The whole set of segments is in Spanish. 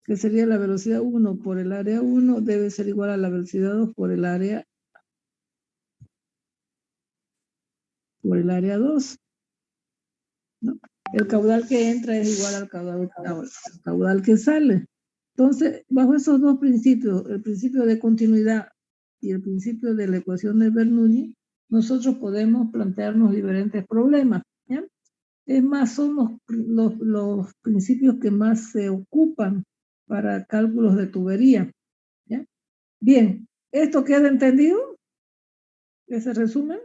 que sería la velocidad 1 por el área 1, debe ser igual a la velocidad 2 por el área 2, ¿no? El caudal que entra es igual al caudal que sale. Entonces, bajo esos dos principios, el principio de continuidad y el principio de la ecuación de Bernoulli, nosotros podemos plantearnos diferentes problemas, ¿ya? Es más, son los principios que más se ocupan para cálculos de tubería, ¿ya? Bien, ¿esto queda entendido? ¿Ese resumen?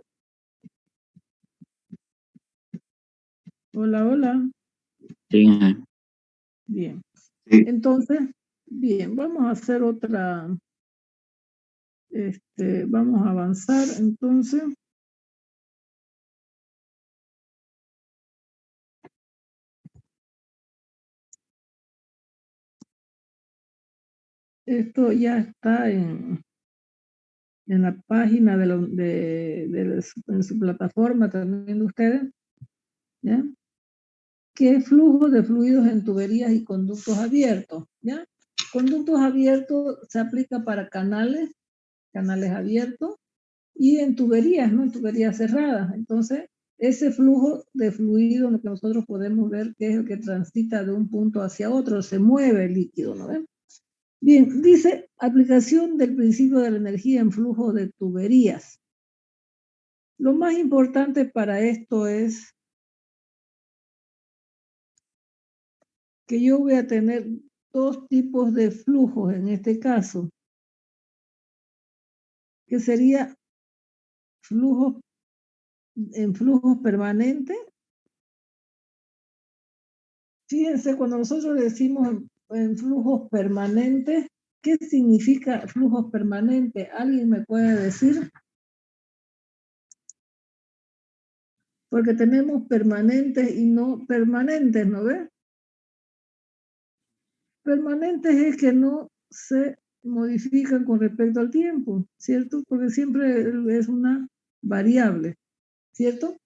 Hola, hola. Sí. Bien. Sí. Entonces, bien, vamos a hacer otra, vamos a avanzar, entonces. Esto ya está en la página en su plataforma también de ustedes, ¿ya? ¿Qué es flujo de fluidos en tuberías y conductos abiertos? ¿Ya? Conductos abiertos se aplica para canales abiertos, y en tuberías, ¿no? En tuberías cerradas. Entonces, ese flujo de fluido, lo que nosotros podemos ver que es el que transita de un punto hacia otro, se mueve el líquido, ¿no ven? Bien, dice aplicación del principio de la energía en flujo de tuberías. Lo más importante para esto es que yo voy a tener dos tipos de flujos en este caso, que sería flujos permanentes. Fíjense, cuando nosotros decimos en flujos permanentes, ¿qué significa flujos permanentes? ¿Alguien me puede decir? Porque tenemos permanentes y no permanentes, ¿no ves? Permanentes es que no se modifican con respecto al tiempo, ¿cierto? Porque siempre es una variable, ¿cierto?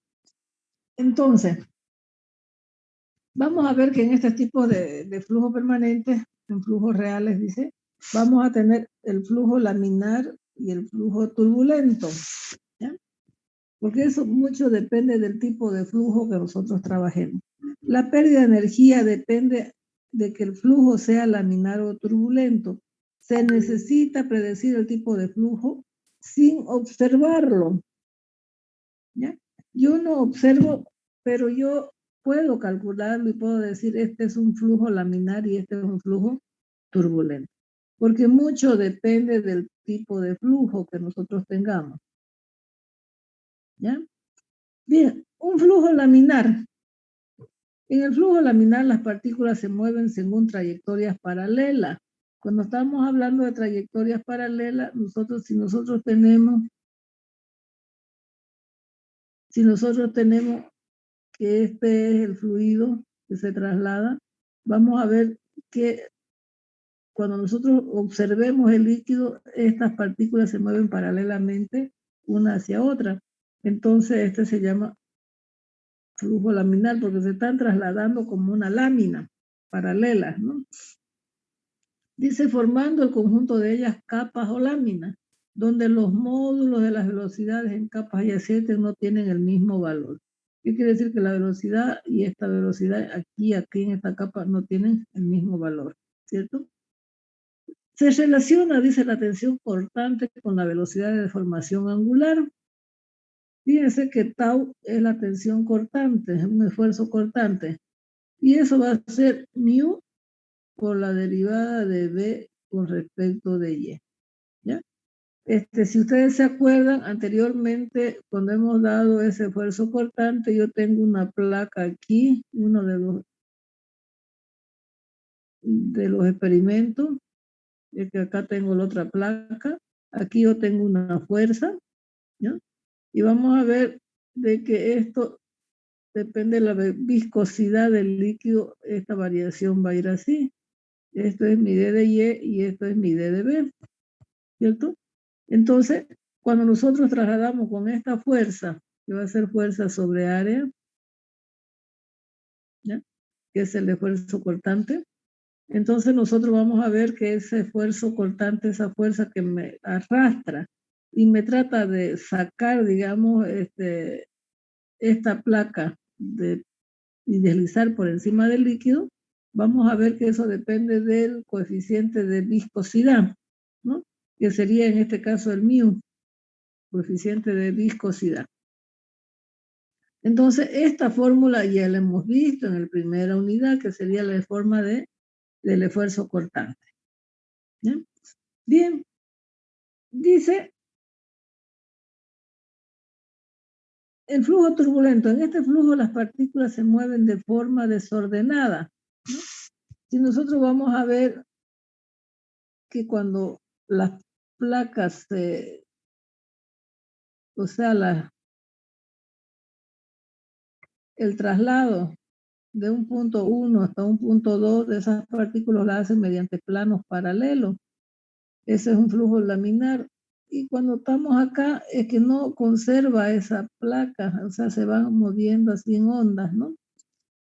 Entonces, vamos a ver que en este tipo de flujos permanentes, en flujos reales, dice, vamos a tener el flujo laminar y el flujo turbulento, ¿ya? Porque eso mucho depende del tipo de flujo que nosotros trabajemos. La pérdida de energía depende de que el flujo sea laminar o turbulento. Se necesita predecir el tipo de flujo sin observarlo, ¿ya? Yo no observo, pero yo puedo calcularlo y puedo decir este es un flujo laminar y este es un flujo turbulento, porque mucho depende del tipo de flujo que nosotros tengamos, ¿ya? Bien, un flujo laminar. En el flujo laminar las partículas se mueven según trayectorias paralelas. Cuando estamos hablando de trayectorias paralelas, si nosotros tenemos que este es el fluido que se traslada, vamos a ver que cuando nosotros observemos el líquido, estas partículas se mueven paralelamente una hacia otra. Entonces este se llama flujo laminar porque se están trasladando como una lámina paralela, ¿no? Dice formando el conjunto de ellas capas o láminas, donde los módulos de las velocidades en capas adyacentes no tienen el mismo valor. ¿Qué quiere decir? Que la velocidad y esta velocidad aquí en esta capa no tienen el mismo valor, ¿cierto? Se relaciona, dice, la tensión cortante con la velocidad de deformación angular. Fíjense que tau es la tensión cortante, es un esfuerzo cortante. Y eso va a ser mu por la derivada de b con respecto de y. ¿Ya? Si ustedes se acuerdan, anteriormente, cuando hemos dado ese esfuerzo cortante, yo tengo una placa aquí, uno de los experimentos, es que acá tengo la otra placa, aquí yo tengo una fuerza, ¿ya? Y vamos a ver de que esto depende de la viscosidad del líquido, esta variación va a ir así. Esto es mi D de Y esto es mi D de B, ¿cierto? Entonces, cuando nosotros trasladamos con esta fuerza, que va a ser fuerza sobre área, ¿ya? Que es el esfuerzo cortante, Entonces nosotros vamos a ver que ese esfuerzo cortante, esa fuerza que me arrastra y me trata de sacar, digamos, esta placa y deslizar por encima del líquido, vamos a ver que eso depende del coeficiente de viscosidad, ¿no? Que sería en este caso el μ, coeficiente de viscosidad. Entonces, esta fórmula ya la hemos visto en la primera unidad, que sería la forma del esfuerzo cortante. ¿Bien? Bien, dice el flujo turbulento. En este flujo las partículas se mueven de forma desordenada, ¿no? Si nosotros vamos a ver que cuando las placas, o sea, el traslado de un punto 1 hasta un punto 2 de esas partículas la hacen mediante planos paralelos. Ese es un flujo laminar. Y cuando estamos acá es que no conserva esa placa, o sea, se van moviendo así en ondas, ¿no?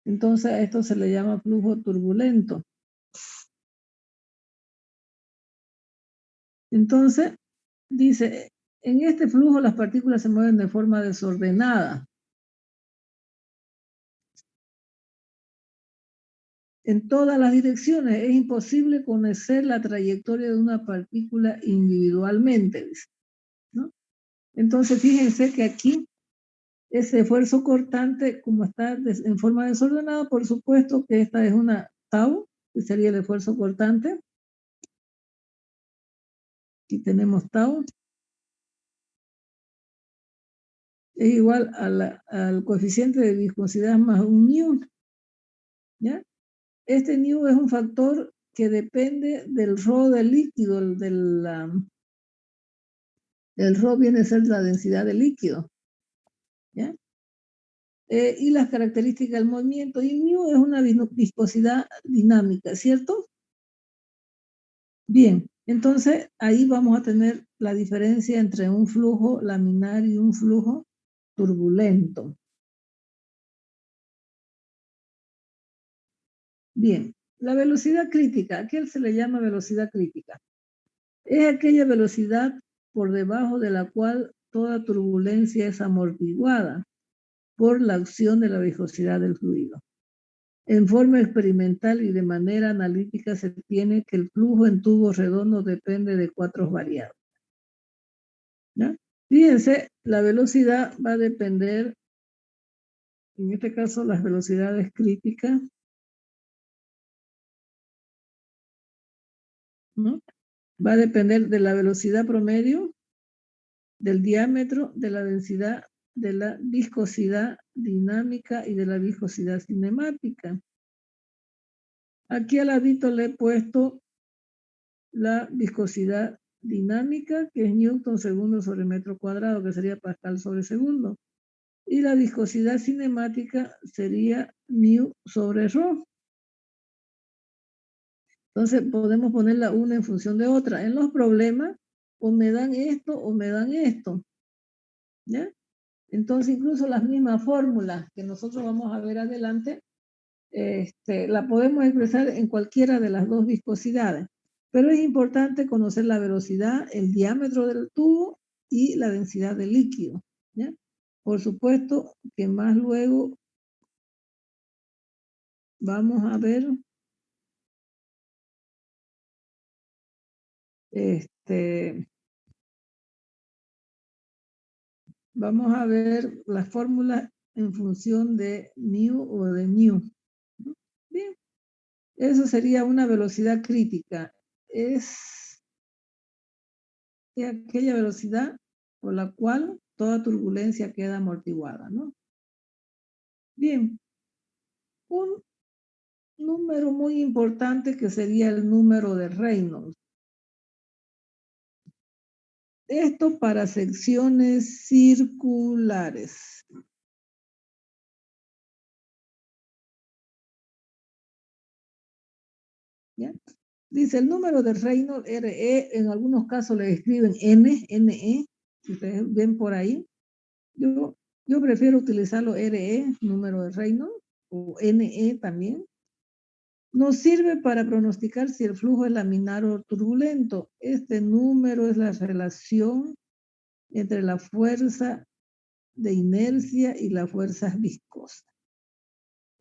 Entonces a esto se le llama flujo turbulento. Entonces, dice, en este flujo las partículas se mueven de forma desordenada. En todas las direcciones es imposible conocer la trayectoria de una partícula individualmente, dice, ¿no? Entonces, fíjense que aquí ese esfuerzo cortante, como está en forma desordenada, por supuesto que esta es una tau, que sería el esfuerzo cortante. Aquí tenemos tau. Es igual al coeficiente de viscosidad más un μ, ¿ya? Este μ es un factor que depende del ρ del líquido, el ρ viene a ser la densidad del líquido, ¿ya? Y las características del movimiento, y μ es una viscosidad dinámica, ¿cierto? Bien, entonces ahí vamos a tener la diferencia entre un flujo laminar y un flujo turbulento. Bien, la velocidad crítica, ¿a qué se le llama velocidad crítica? Es aquella velocidad por debajo de la cual toda turbulencia es amortiguada por la acción de la viscosidad del fluido. En forma experimental y de manera analítica se tiene que el flujo en tubos redondos depende de 4 variables, ¿ya? Fíjense, la velocidad va a depender, en este caso las velocidades críticas, ¿no? Va a depender de la velocidad promedio, del diámetro, de la densidad, de la viscosidad dinámica y de la viscosidad cinemática. Aquí al ladito le he puesto la viscosidad dinámica, que es Newton segundo sobre metro cuadrado, que sería Pascal sobre segundo. Y la viscosidad cinemática sería μ sobre ρ. Entonces podemos ponerla una en función de otra. En los problemas, o me dan esto o me dan esto, ¿ya? Entonces incluso las mismas fórmulas que nosotros vamos a ver adelante, la podemos expresar en cualquiera de las dos viscosidades. Pero es importante conocer la velocidad, el diámetro del tubo y la densidad del líquido, ¿ya? Por supuesto que más luego vamos a ver vamos a ver las fórmulas en función de μ o de μ. Bien, eso sería una velocidad crítica. Es aquella velocidad por la cual toda turbulencia queda amortiguada, ¿no? Bien, un número muy importante que sería el número de Reynolds. Esto para secciones circulares. ¿Ya? Dice el número de Reynolds, RE, en algunos casos le escriben NE, si ustedes ven por ahí. Yo prefiero utilizarlo RE, número de Reynolds, o NE también. Nos sirve para pronosticar si el flujo es laminar o turbulento. Este número es la relación entre la fuerza de inercia y la fuerza viscosa.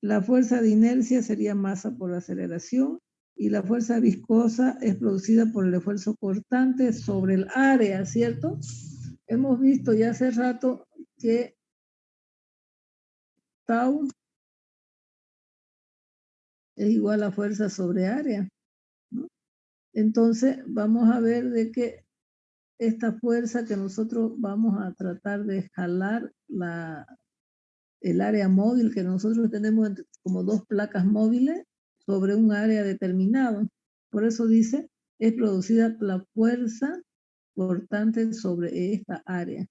La fuerza de inercia sería masa por aceleración y la fuerza viscosa es producida por el esfuerzo cortante sobre el área, ¿cierto? Hemos visto ya hace rato que tau es igual a fuerza sobre área, ¿no? Entonces vamos a ver de que esta fuerza que nosotros vamos a tratar de jalar el área móvil que nosotros tenemos como dos placas móviles sobre un área determinado. Por eso dice, es producida la fuerza cortante sobre esta área.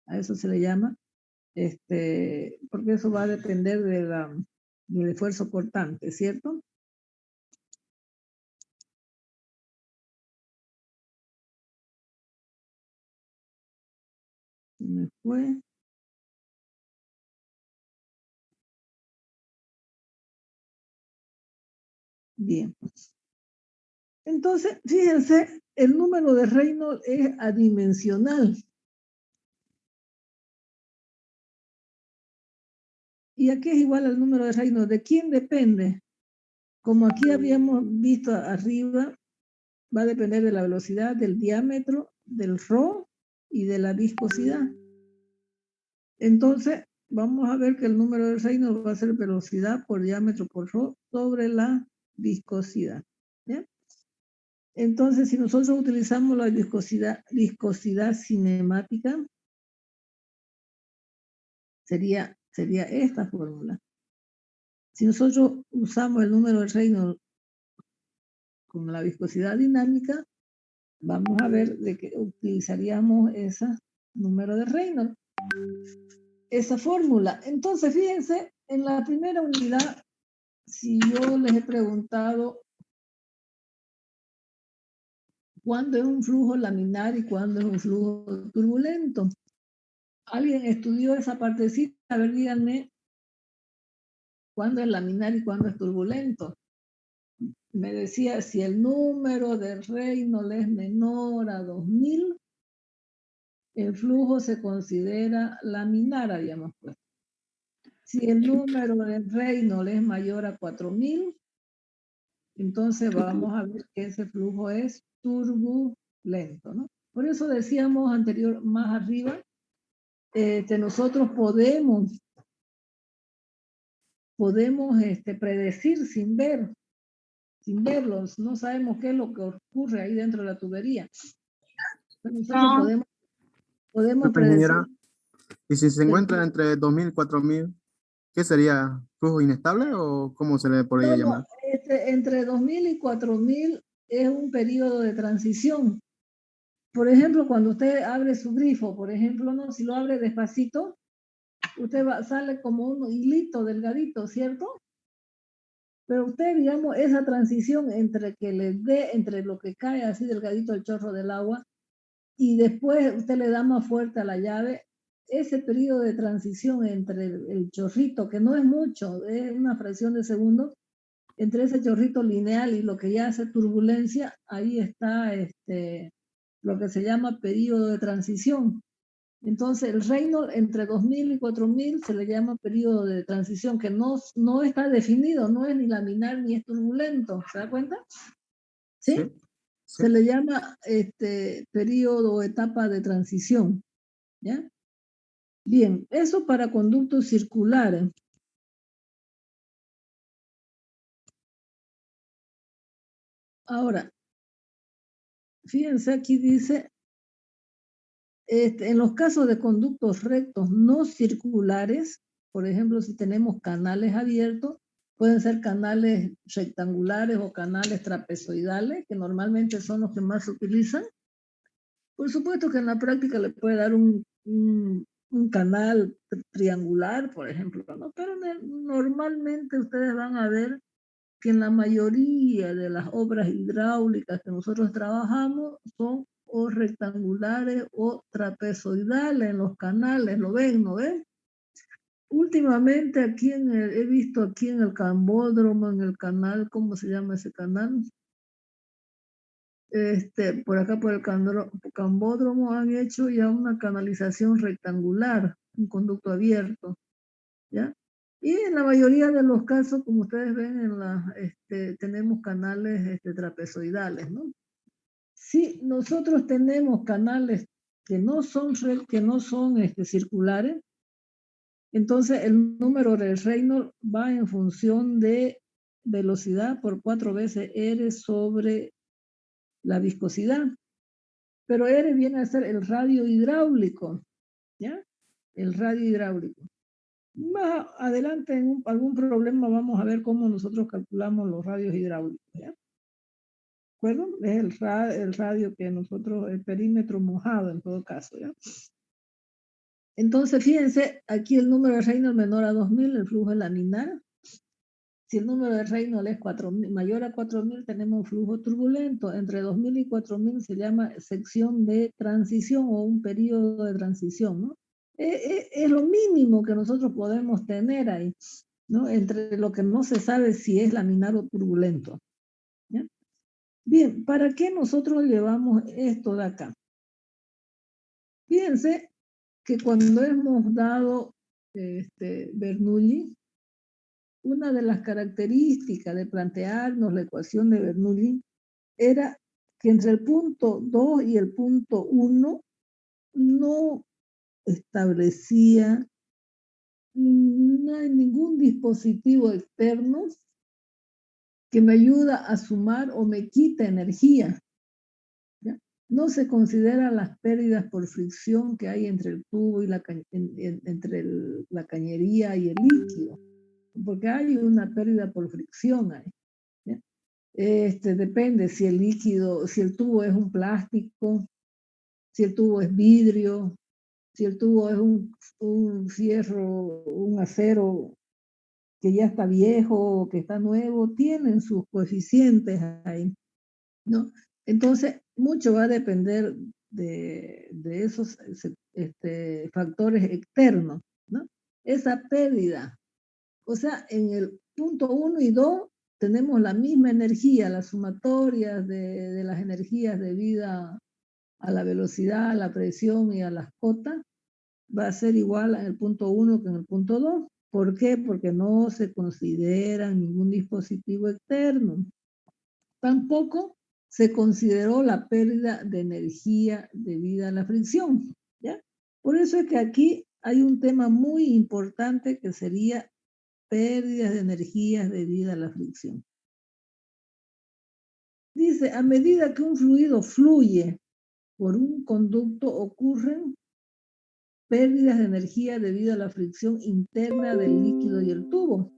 A eso se le llama, porque eso va a depender del esfuerzo cortante, ¿cierto? Se me fue. Bien. Entonces, fíjense, el número de Reynolds es adimensional. ¿Y aquí es igual al número de Reynolds? ¿De quién depende? Como aquí habíamos visto arriba, va a depender de la velocidad, del diámetro, del ρ y de la viscosidad. Entonces, vamos a ver que el número de Reynolds va a ser velocidad por diámetro por ρ sobre la viscosidad. ¿Ya? Entonces, si nosotros utilizamos la viscosidad cinemática, sería esta fórmula. Si nosotros usamos el número de Reynolds con la viscosidad dinámica, vamos a ver de que utilizaríamos ese número de Reynolds, esa fórmula. Entonces, fíjense, en la primera unidad, si yo les he preguntado cuándo es un flujo laminar y cuándo es un flujo turbulento, ¿alguien estudió esa partecita? A ver, díganme cuándo es laminar y cuándo es turbulento. Me decía, si el número de Reynolds es menor a 2000, el flujo se considera laminar, habíamos puesto. Si el número de Reynolds es mayor a 4000, entonces vamos a ver que ese flujo es turbulento, ¿no? Por eso decíamos más arriba, que nosotros podemos predecir sin verlos, no sabemos qué es lo que ocurre ahí dentro de la tubería. Pero nosotros podemos predecir. Y si se encuentra entre 2000 y 4000, ¿qué sería? ¿Flujo inestable o cómo se le podría llamar? Entre 2000 y 4000 es un periodo de transición. Por ejemplo, cuando usted abre su grifo, por ejemplo, ¿no? Si lo abre despacito, usted sale como un hilito delgadito, ¿cierto? Pero usted, digamos, esa transición entre que le dé, entre lo que cae así delgadito el chorro del agua, y después usted le da más fuerte a la llave, ese periodo de transición entre el chorrito, que no es mucho, es una fracción de segundo, entre ese chorrito lineal y lo que ya hace turbulencia, ahí está lo que se llama periodo de transición. Entonces, el Reynolds entre 2000 y 4000 se le llama periodo de transición, que no está definido, no es ni laminar ni es turbulento. ¿Se da cuenta? ¿Sí? Sí. Se le llama periodo o etapa de transición. ¿Ya? Bien, eso para conductos circulares. Ahora, fíjense, aquí dice, en los casos de conductos rectos no circulares, por ejemplo, si tenemos canales abiertos, pueden ser canales rectangulares o canales trapezoidales, que normalmente son los que más se utilizan. Por supuesto que en la práctica le puede dar un canal triangular, por ejemplo, ¿no? Pero normalmente ustedes van a ver que en la mayoría de las obras hidráulicas que nosotros trabajamos son o rectangulares o trapezoidales en los canales, ¿lo ven? ¿No ven? últimamente aquí he visto aquí en el Cambódromo, en el canal, ¿cómo se llama ese canal? Por acá por el Cambódromo han hecho ya una canalización rectangular, un conducto abierto, ¿ya? Y en la mayoría de los casos, como ustedes ven, tenemos canales trapezoidales, ¿no? Si nosotros tenemos canales que no son circulares, entonces el número de Reynolds va en función de velocidad por 4 veces R sobre la viscosidad. Pero R viene a ser el radio hidráulico, ¿ya? El radio hidráulico. Más adelante en algún problema vamos a ver cómo nosotros calculamos los radios hidráulicos, ¿ya? ¿De acuerdo? Es el radio que nosotros, el perímetro mojado en todo caso, ¿ya? Entonces, fíjense, aquí el número de Reynolds menor a 2000, el flujo es laminar. Si el número de Reynolds es 4000, mayor a 4000, tenemos un flujo turbulento. Entre 2000 y 4000 se llama sección de transición o un periodo de transición, ¿no? Es lo mínimo que nosotros podemos tener ahí, ¿no? Entre lo que no se sabe si es laminar o turbulento, ¿ya? Bien, ¿para qué nosotros llevamos esto de acá? Fíjense que cuando hemos dado Bernoulli, una de las características de plantearnos la ecuación de Bernoulli era que entre el punto 2 y el punto 1 no establecía ningún dispositivo externo que me ayuda a sumar o me quita energía, ¿ya? No se consideran las pérdidas por fricción que hay entre el tubo y la cañería y el líquido, porque hay una pérdida por fricción ahí, ¿ya? Depende si el líquido, si el tubo es un plástico, si el tubo es vidrio, si el tubo es un fierro, un acero que ya está viejo o que está nuevo, tienen sus coeficientes ahí, ¿no? Entonces, mucho va a depender de esos factores externos, ¿no? Esa pérdida. O sea, en el punto 1 y 2 tenemos la misma energía, las sumatorias de las energías debidas a la velocidad, a la presión y a las cotas, va a ser igual en el punto 1 que en el punto 2. ¿Por qué? Porque no se considera ningún dispositivo externo. Tampoco se consideró la pérdida de energía debida a la fricción, ¿ya? Por eso es que aquí hay un tema muy importante que sería pérdidas de energías debidas a la fricción. Dice, a medida que un fluido fluye por un conducto ocurren pérdidas de energía debido a la fricción interna del líquido y el tubo.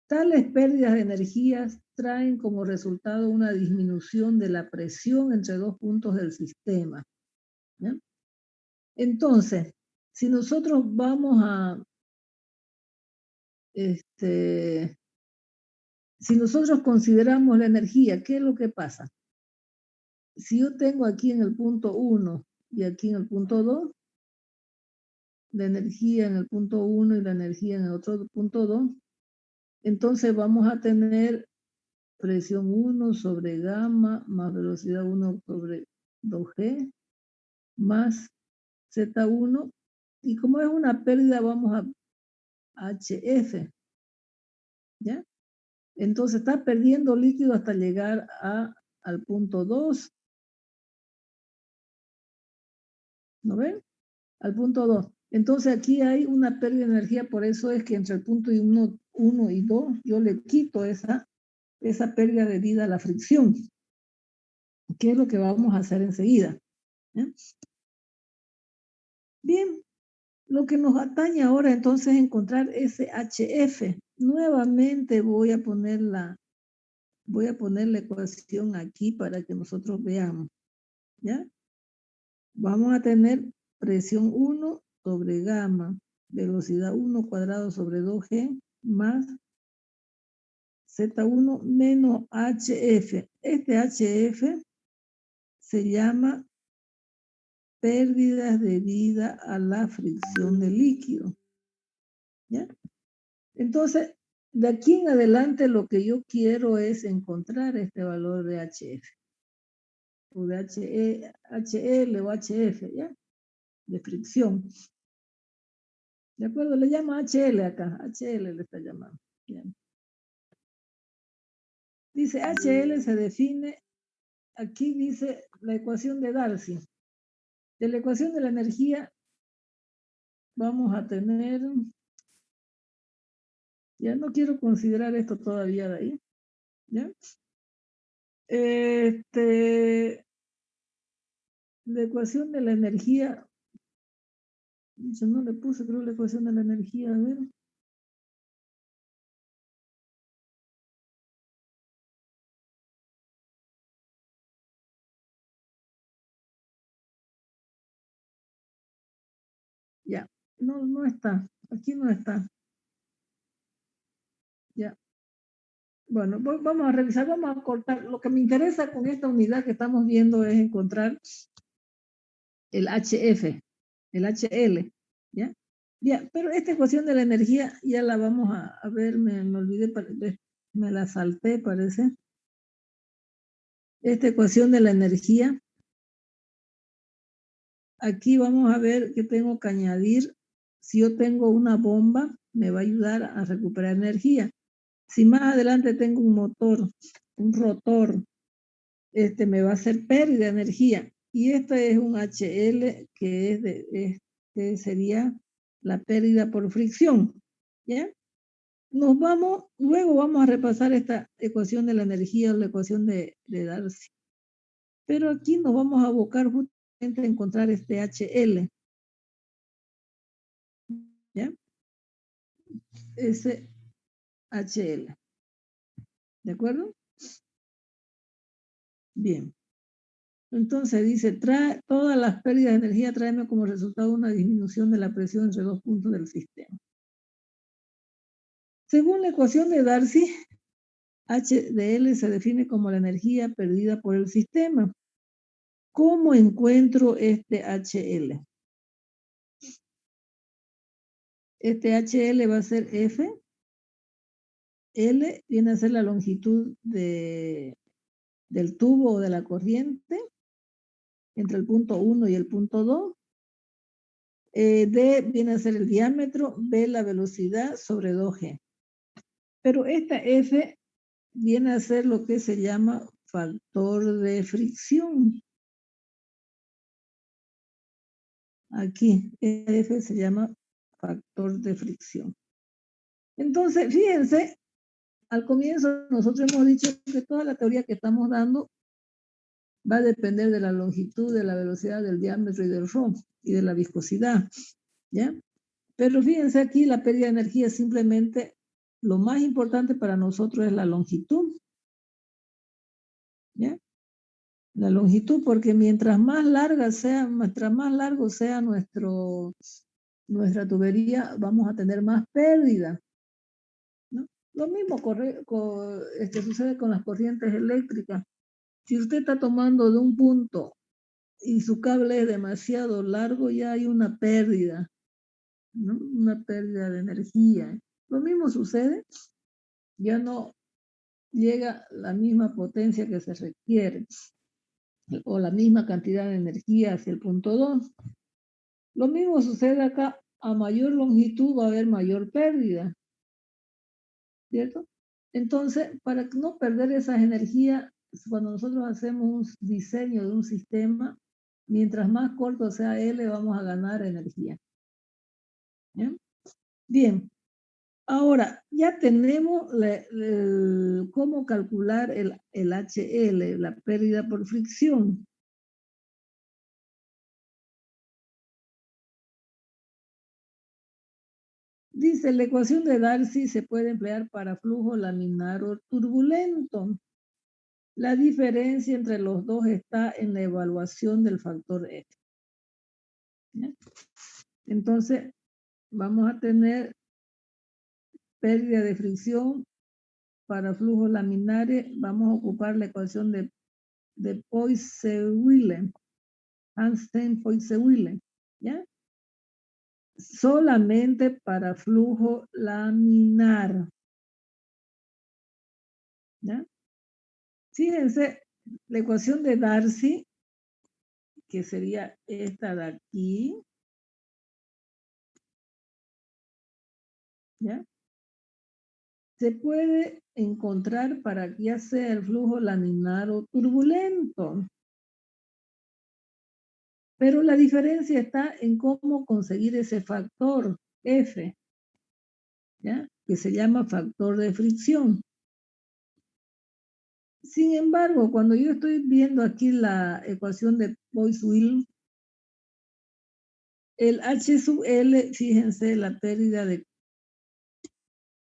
Tales pérdidas de energías traen como resultado una disminución de la presión entre dos puntos del sistema, ¿ya? Entonces, si nosotros vamos a, si nosotros consideramos la energía, ¿qué es lo que pasa? Si yo tengo aquí en el punto 1 y aquí en el punto 2, la energía en el punto 1 y la energía en el otro punto 2, entonces vamos a tener presión 1 sobre gamma más velocidad 1 sobre 2G más Z1. Y como es una pérdida, vamos a HF, ¿ya? Entonces está perdiendo líquido hasta llegar al punto 2. ¿No ven? Al punto 2. Entonces aquí hay una pérdida de energía, por eso es que entre el punto 1 y 2 yo le quito esa pérdida debida a la fricción, que es lo que vamos a hacer enseguida, ¿eh? Bien, lo que nos atañe ahora entonces es encontrar ese HF. Nuevamente voy a poner la ecuación aquí para que nosotros veamos, ¿ya? Vamos a tener presión 1 sobre gamma, velocidad 1 cuadrado sobre 2G más Z1 menos HF. Este HF se llama pérdidas debidas a la fricción del líquido. ¿ya? Entonces, de aquí en adelante lo que yo quiero es encontrar este valor de HF, o de HL o HF, ¿ya? De fricción. ¿De acuerdo? Le llama HL acá, HL le está llamando. ¿Ya? Dice HL se define, aquí dice la ecuación de Darcy. De la ecuación de la energía vamos a tener, ya no quiero considerar esto todavía de ahí, ¿ya? La ecuación de la energía, yo no le puse, creo, la ecuación de la energía, a ver. Ya, no está, aquí no está. Ya. Bueno, vamos a revisar, vamos a cortar. Lo que me interesa con esta unidad que estamos viendo es encontrar el HF, el HL, ¿ya? Ya, pero esta ecuación de la energía ya la vamos a ver, me olvidé, me la salté, parece. Esta ecuación de la energía, aquí vamos a ver que tengo que añadir, si yo tengo una bomba, me va a ayudar a recuperar energía. Si más adelante tengo un motor, un rotor, me va a hacer pérdida de energía. Y este es un HL que sería la pérdida por fricción. ¿Ya? Luego vamos a repasar esta ecuación de la energía, la ecuación de Darcy. Pero aquí nos vamos a abocar justamente a encontrar este HL. ¿Ya? Ese HL. ¿De acuerdo? Bien. Entonces dice, todas las pérdidas de energía traen como resultado una disminución de la presión entre dos puntos del sistema. Según la ecuación de Darcy, H de L se define como la energía perdida por el sistema. ¿Cómo encuentro este HL? Este HL va a ser F. L viene a ser la longitud del tubo o de la corriente entre el punto 1 y el punto 2. D viene a ser el diámetro, B la velocidad sobre 2G. Pero esta F viene a ser lo que se llama factor de fricción. Aquí, F se llama factor de fricción. Entonces, fíjense, al comienzo nosotros hemos dicho que toda la teoría que estamos dando va a depender de la longitud, de la velocidad, del diámetro y del ρ, y de la viscosidad, ¿ya? Pero fíjense aquí, la pérdida de energía simplemente, lo más importante para nosotros es la longitud, ¿ya? La longitud, porque mientras más largo sea nuestra tubería, vamos a tener más pérdida, ¿no? Lo mismo sucede con las corrientes eléctricas. Si usted está tomando de un punto y su cable es demasiado largo, ya hay una pérdida, ¿no? Una pérdida de energía. Lo mismo sucede, ya no llega la misma potencia que se requiere o la misma cantidad de energía hacia el punto 2. Lo mismo sucede acá, a mayor longitud va a haber mayor pérdida, ¿cierto? Entonces, para no perder esas energías, cuando nosotros hacemos un diseño de un sistema, mientras más corto sea L, vamos a ganar energía. ¿Bien? Bien. Ahora, ya tenemos cómo calcular el HL, la pérdida por fricción. Dice, la ecuación de Darcy se puede emplear para flujo laminar o turbulento. La diferencia entre los dos está en la evaluación del factor F. ¿Ya? Entonces, vamos a tener pérdida de fricción para flujos laminares. Vamos a ocupar la ecuación de Poiseuille, Einstein-Poiseuille, ¿ya? solamente para flujo laminar. ¿Ya? Fíjense, la ecuación de Darcy, que sería esta de aquí, ¿ya? Se puede encontrar para que ya sea el flujo laminar o turbulento. Pero la diferencia está en cómo conseguir ese factor F, ¿ya? Que se llama factor de fricción. Sin embargo, cuando yo estoy viendo aquí la ecuación de Boyce-Willem, el H sub L, fíjense, la pérdida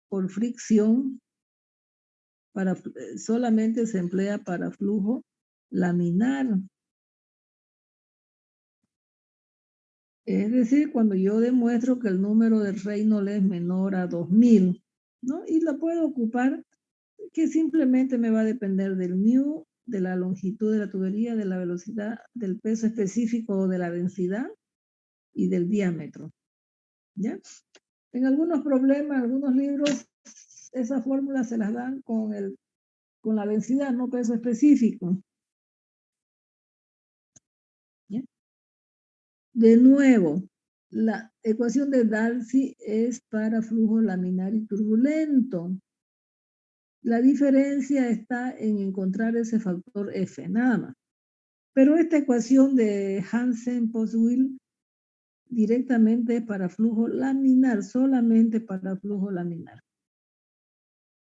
por fricción solamente se emplea para flujo laminar. Es decir, cuando yo demuestro que el número de Reynolds es menor a 2000, ¿no? Y la puedo ocupar, que simplemente me va a depender del mu, de la longitud de la tubería, de la velocidad, del peso específico o de la densidad y del diámetro, ¿ya? En algunos problemas, algunos libros, esas fórmulas se las dan con la densidad, no peso específico. ¿Ya? De nuevo, la ecuación de Darcy es para flujo laminar y turbulento. La diferencia está en encontrar ese factor F, nada más. Pero esta ecuación de Hansen-Postwil directamente para flujo laminar, solamente para flujo laminar.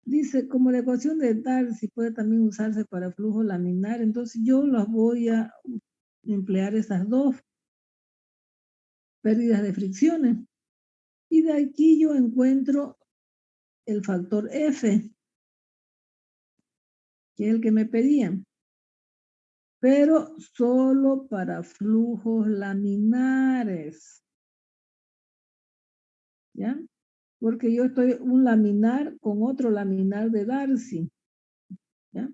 Dice, como la ecuación de Darcy puede también usarse para flujo laminar, entonces yo las voy a emplear esas dos pérdidas de fricciones. Y de aquí yo encuentro el factor F, que es el que me pedían, pero solo para flujos laminares. ¿Ya? Porque yo estoy un laminar con otro laminar de Darcy. ¿Ya?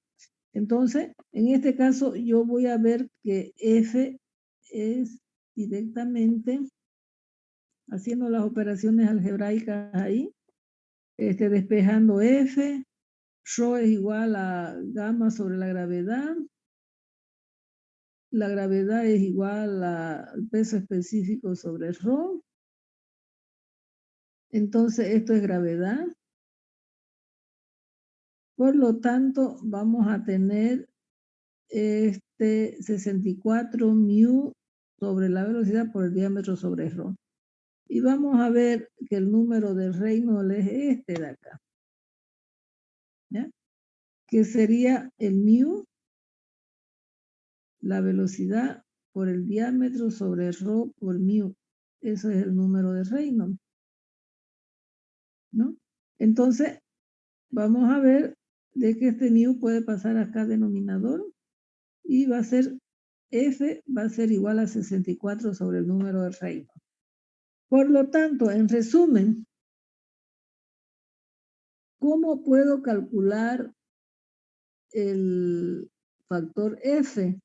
Entonces, en este caso, yo voy a ver que F es directamente haciendo las operaciones algebraicas ahí, despejando F, Rho es igual a gamma sobre la gravedad es igual al peso específico sobre Rho, entonces esto es gravedad, por lo tanto vamos a tener 64 mu sobre la velocidad por el diámetro sobre Rho. Y vamos a ver que el número de Reynolds es este de acá. ¿Ya? Que sería el mu, la velocidad por el diámetro sobre Rho por mu. Eso es el número de Reynolds. ¿No? Entonces, vamos a ver de que este mu puede pasar acá denominador y va a ser F va a ser igual a 64 sobre el número de Reynolds. Por lo tanto, en resumen, ¿cómo puedo calcular el factor F?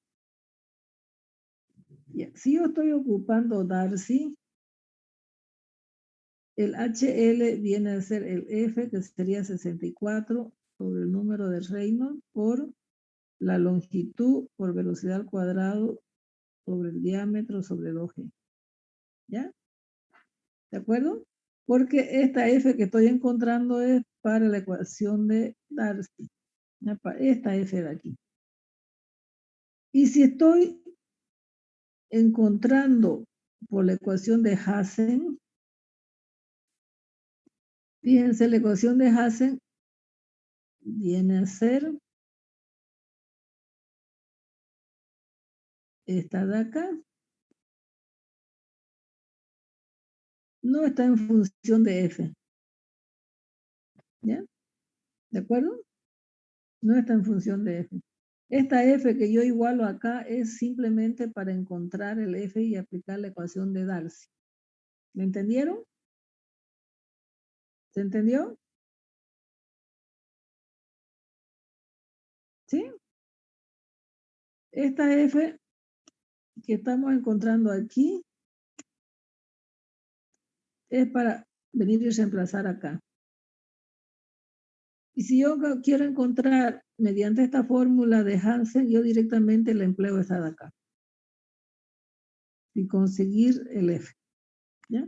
Ya, si yo estoy ocupando Darcy, el HL viene a ser el F, que sería 64 sobre el número de Reynolds por la longitud por velocidad al cuadrado sobre el diámetro sobre 2G. ¿Ya? ¿De acuerdo? Porque esta F que estoy encontrando es para la ecuación de Darcy. Esta F de aquí. Y si estoy encontrando por la ecuación de Hansen, fíjense, la ecuación de Hansen viene a ser esta de acá. No está en función de F. ¿Ya? ¿De acuerdo? No está en función de F. Esta F que yo igualo acá es simplemente para encontrar el F y aplicar la ecuación de Darcy. ¿Me entendieron? ¿Se entendió? ¿Sí? Esta F que estamos encontrando aquí es para venir y reemplazar acá. Y si yo quiero encontrar mediante esta fórmula de Hansen, yo directamente le empleo esta de acá. Y conseguir el F. ¿Ya?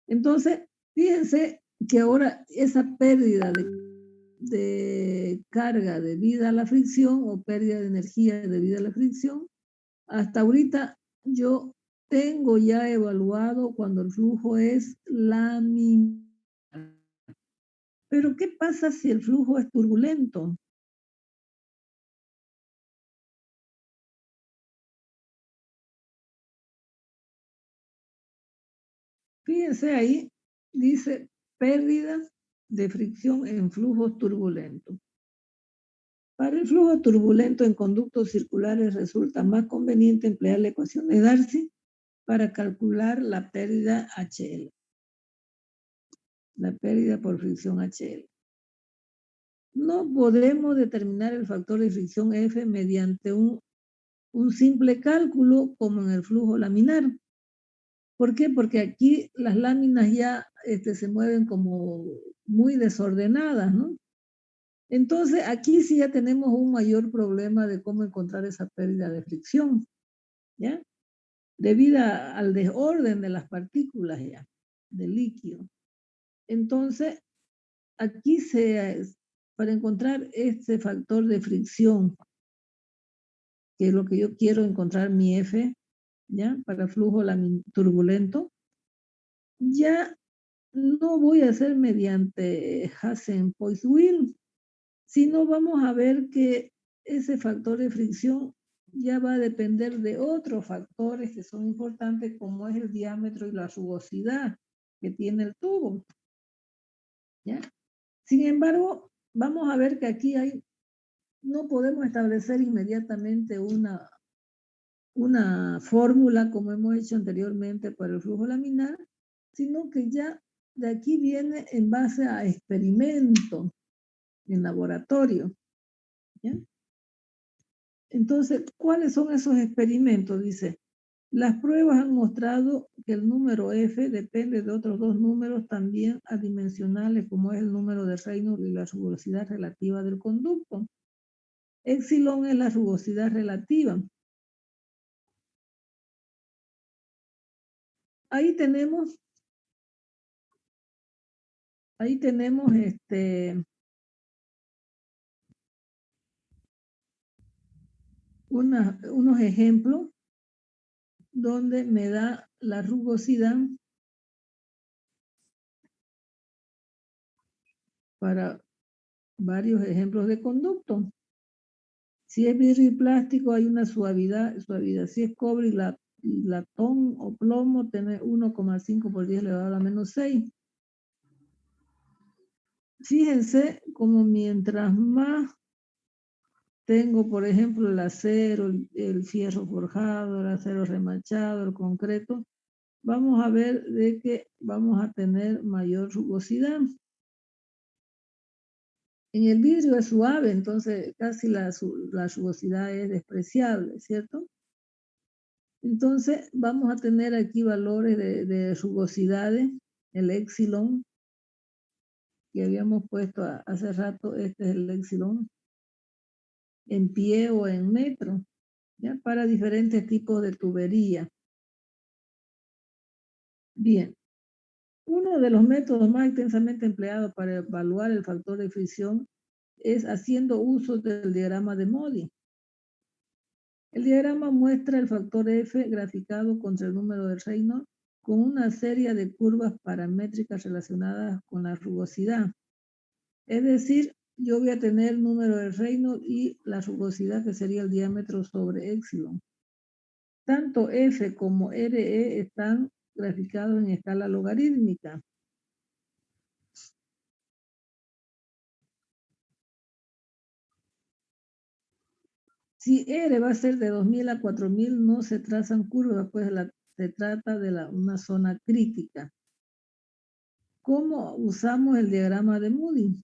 Entonces, fíjense que ahora esa pérdida de carga debido a la fricción o pérdida de energía debido a la fricción, hasta ahorita yo tengo ya evaluado cuando el flujo es laminar. Pero ¿qué pasa si el flujo es turbulento? Fíjense ahí, dice pérdidas de fricción en flujos turbulentos. Para el flujo turbulento en conductos circulares resulta más conveniente emplear la ecuación de Darcy para calcular la pérdida HL. La pérdida por fricción HL. No podemos determinar el factor de fricción F mediante un simple cálculo como en el flujo laminar. ¿Por qué? Porque aquí las láminas ya se mueven como muy desordenadas, ¿no? Entonces, aquí sí ya tenemos un mayor problema de cómo encontrar esa pérdida de fricción, ¿ya? Debido al desorden de las partículas ya, del líquido. Entonces, aquí para encontrar este factor de fricción, que es lo que yo quiero encontrar mi F, ¿ya? Para flujo turbulento, ya no voy a hacer mediante Hazen-Poiseuille, sino vamos a ver que ese factor de fricción ya va a depender de otros factores que son importantes, como es el diámetro y la rugosidad que tiene el tubo. ¿Ya? Sin embargo, vamos a ver que aquí no podemos establecer inmediatamente una fórmula como hemos hecho anteriormente para el flujo laminar, sino que ya de aquí viene en base a experimento en laboratorio. ¿Ya? Entonces, ¿cuáles son esos experimentos? Dice, las pruebas han mostrado que el número F depende de otros dos números también adimensionales, como es el número de Reynolds y la rugosidad relativa del conducto. Epsilon es la rugosidad relativa. Ahí tenemos unos ejemplos donde me da la rugosidad para varios ejemplos de conducto. Si es vidrio y plástico hay una suavidad. Si es cobre y latón o plomo, tiene 1,5 por 10 elevado a la menos 6. Fíjense como mientras más tengo, por ejemplo, el acero, el fierro forjado, el acero remachado, el concreto, vamos a ver de que vamos a tener mayor rugosidad. En el vidrio es suave, entonces casi la rugosidad es despreciable, ¿cierto? Entonces vamos a tener aquí valores de rugosidades, el epsilon, que habíamos puesto hace rato, este es el epsilon, en pie o en metro, ¿ya? Para diferentes tipos de tubería. Bien, uno de los métodos más extensamente empleados para evaluar el factor de fricción es haciendo uso del diagrama de Modi. El diagrama muestra el factor F graficado contra el número de Reynolds con una serie de curvas paramétricas relacionadas con la rugosidad. Es decir, yo voy a tener el número de Reynolds y la rugosidad, que sería el diámetro sobre epsilon. Tanto F como RE están graficados en escala logarítmica. Si R va a ser de 2000 a 4000, no se trazan curvas, pues se trata de una zona crítica. ¿Cómo usamos el diagrama de Moody?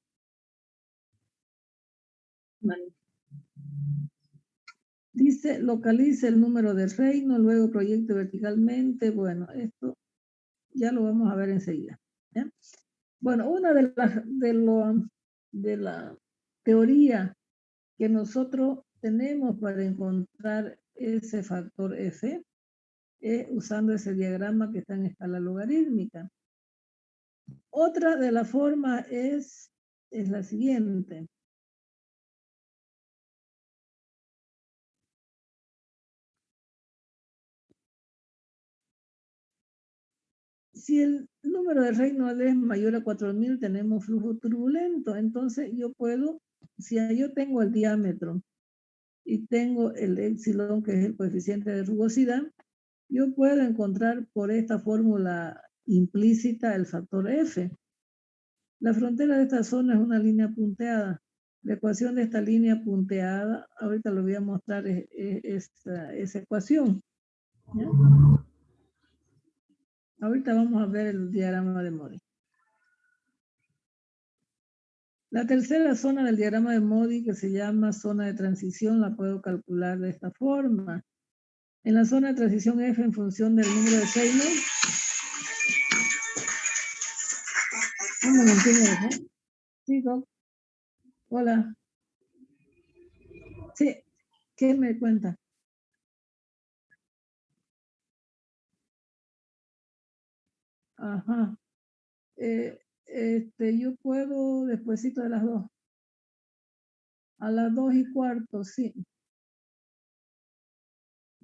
Vale. Dice, localice el número de Reynolds, luego proyecte verticalmente. Bueno, esto ya lo vamos a ver enseguida. ¿Ya? Bueno, una de la teoría que nosotros tenemos para encontrar ese factor F es usando ese diagrama que está en escala logarítmica. Otra de las formas es la siguiente. Si el número de Reynolds es mayor a 4000, tenemos flujo turbulento. Entonces yo puedo, si yo tengo el diámetro y tengo el epsilon, que es el coeficiente de rugosidad, yo puedo encontrar por esta fórmula implícita el factor F. La frontera de esta zona es una línea punteada. La ecuación de esta línea punteada, ahorita lo voy a mostrar esa ecuación. ¿Ya? Ahorita vamos a ver el diagrama de Modi. La tercera zona del diagrama de Modi, que se llama zona de transición, la puedo calcular de esta forma. En la zona de transición F, en función del número de Reynolds. Un momentito, ¿no? Sí, Doc. Hola. Sí, ¿qué me cuenta? Ajá. Yo puedo despuesito de las 2. A las 2:15, sí.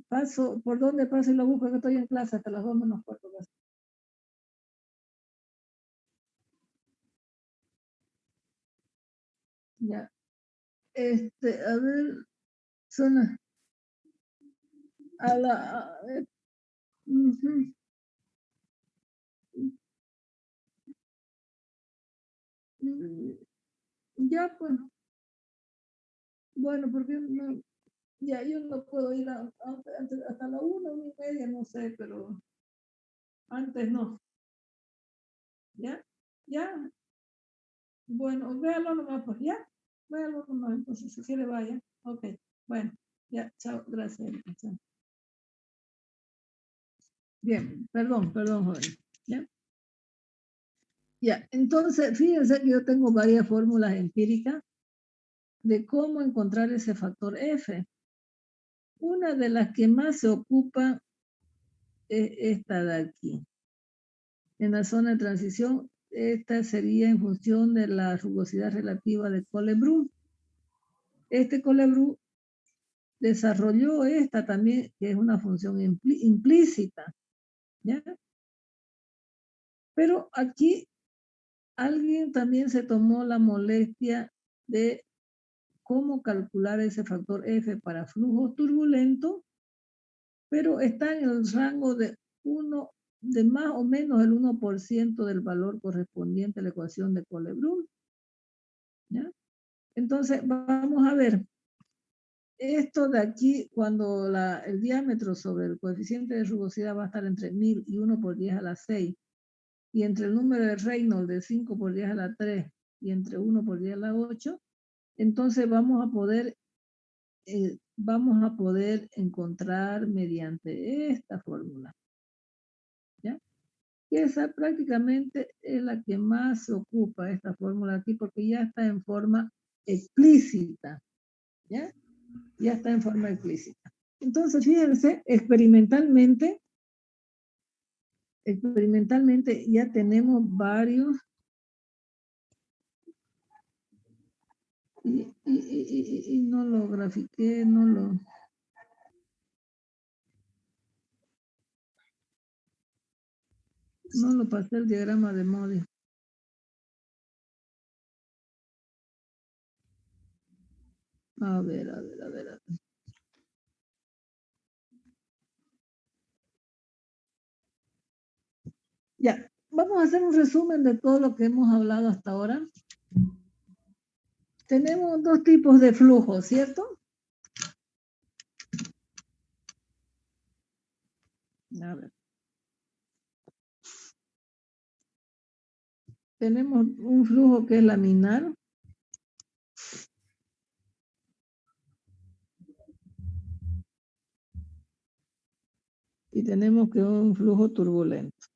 Paso, ¿por dónde paso y lo busco? Que estoy en clase hasta las 2 menos 4. Ya. A ver, zona. A la. Ya, pues. Bueno, porque no, ya yo no puedo ir hasta la 1:30, no sé, pero antes no. ¿Ya? ¿Ya? Bueno, véalo nomás, pues, ¿ya? Véalo nomás, entonces, si quiere vaya. Ok, bueno, ya, chao, gracias. Chao. Bien, perdón, joven. ¿Ya? Ya, entonces, fíjense que yo tengo varias fórmulas empíricas de cómo encontrar ese factor F. Una de las que más se ocupa es esta de aquí. En la zona de transición, esta sería en función de la rugosidad relativa de Colebrook. Colebrook desarrolló esta también, que es una función implícita. ¿Ya? Pero aquí alguien también se tomó la molestia de cómo calcular ese factor F para flujo turbulento, pero está en el rango de más o menos el 1% del valor correspondiente a la ecuación de Colebrook. ¿Ya? Entonces, vamos a ver. Esto de aquí, cuando el diámetro sobre el coeficiente de rugosidad va a estar entre 1000 y 1 por 10 a la 6, y entre el número de Reynolds de 5 por 10 a la 3 y entre 1 por 10 a la 8, entonces vamos a poder encontrar mediante esta fórmula. ¿Ya? Que esa prácticamente es la que más se ocupa, esta fórmula aquí, porque ya está en forma explícita. ¿Ya? Ya está en forma explícita. Entonces, fíjense, experimentalmente ya tenemos varios y no lo grafiqué, no lo pasé el diagrama de Modi. A ver. Ya, vamos a hacer un resumen de todo lo que hemos hablado hasta ahora. Tenemos dos tipos de flujo, ¿cierto? A ver. Tenemos un flujo que es laminar. Y tenemos que un flujo turbulento.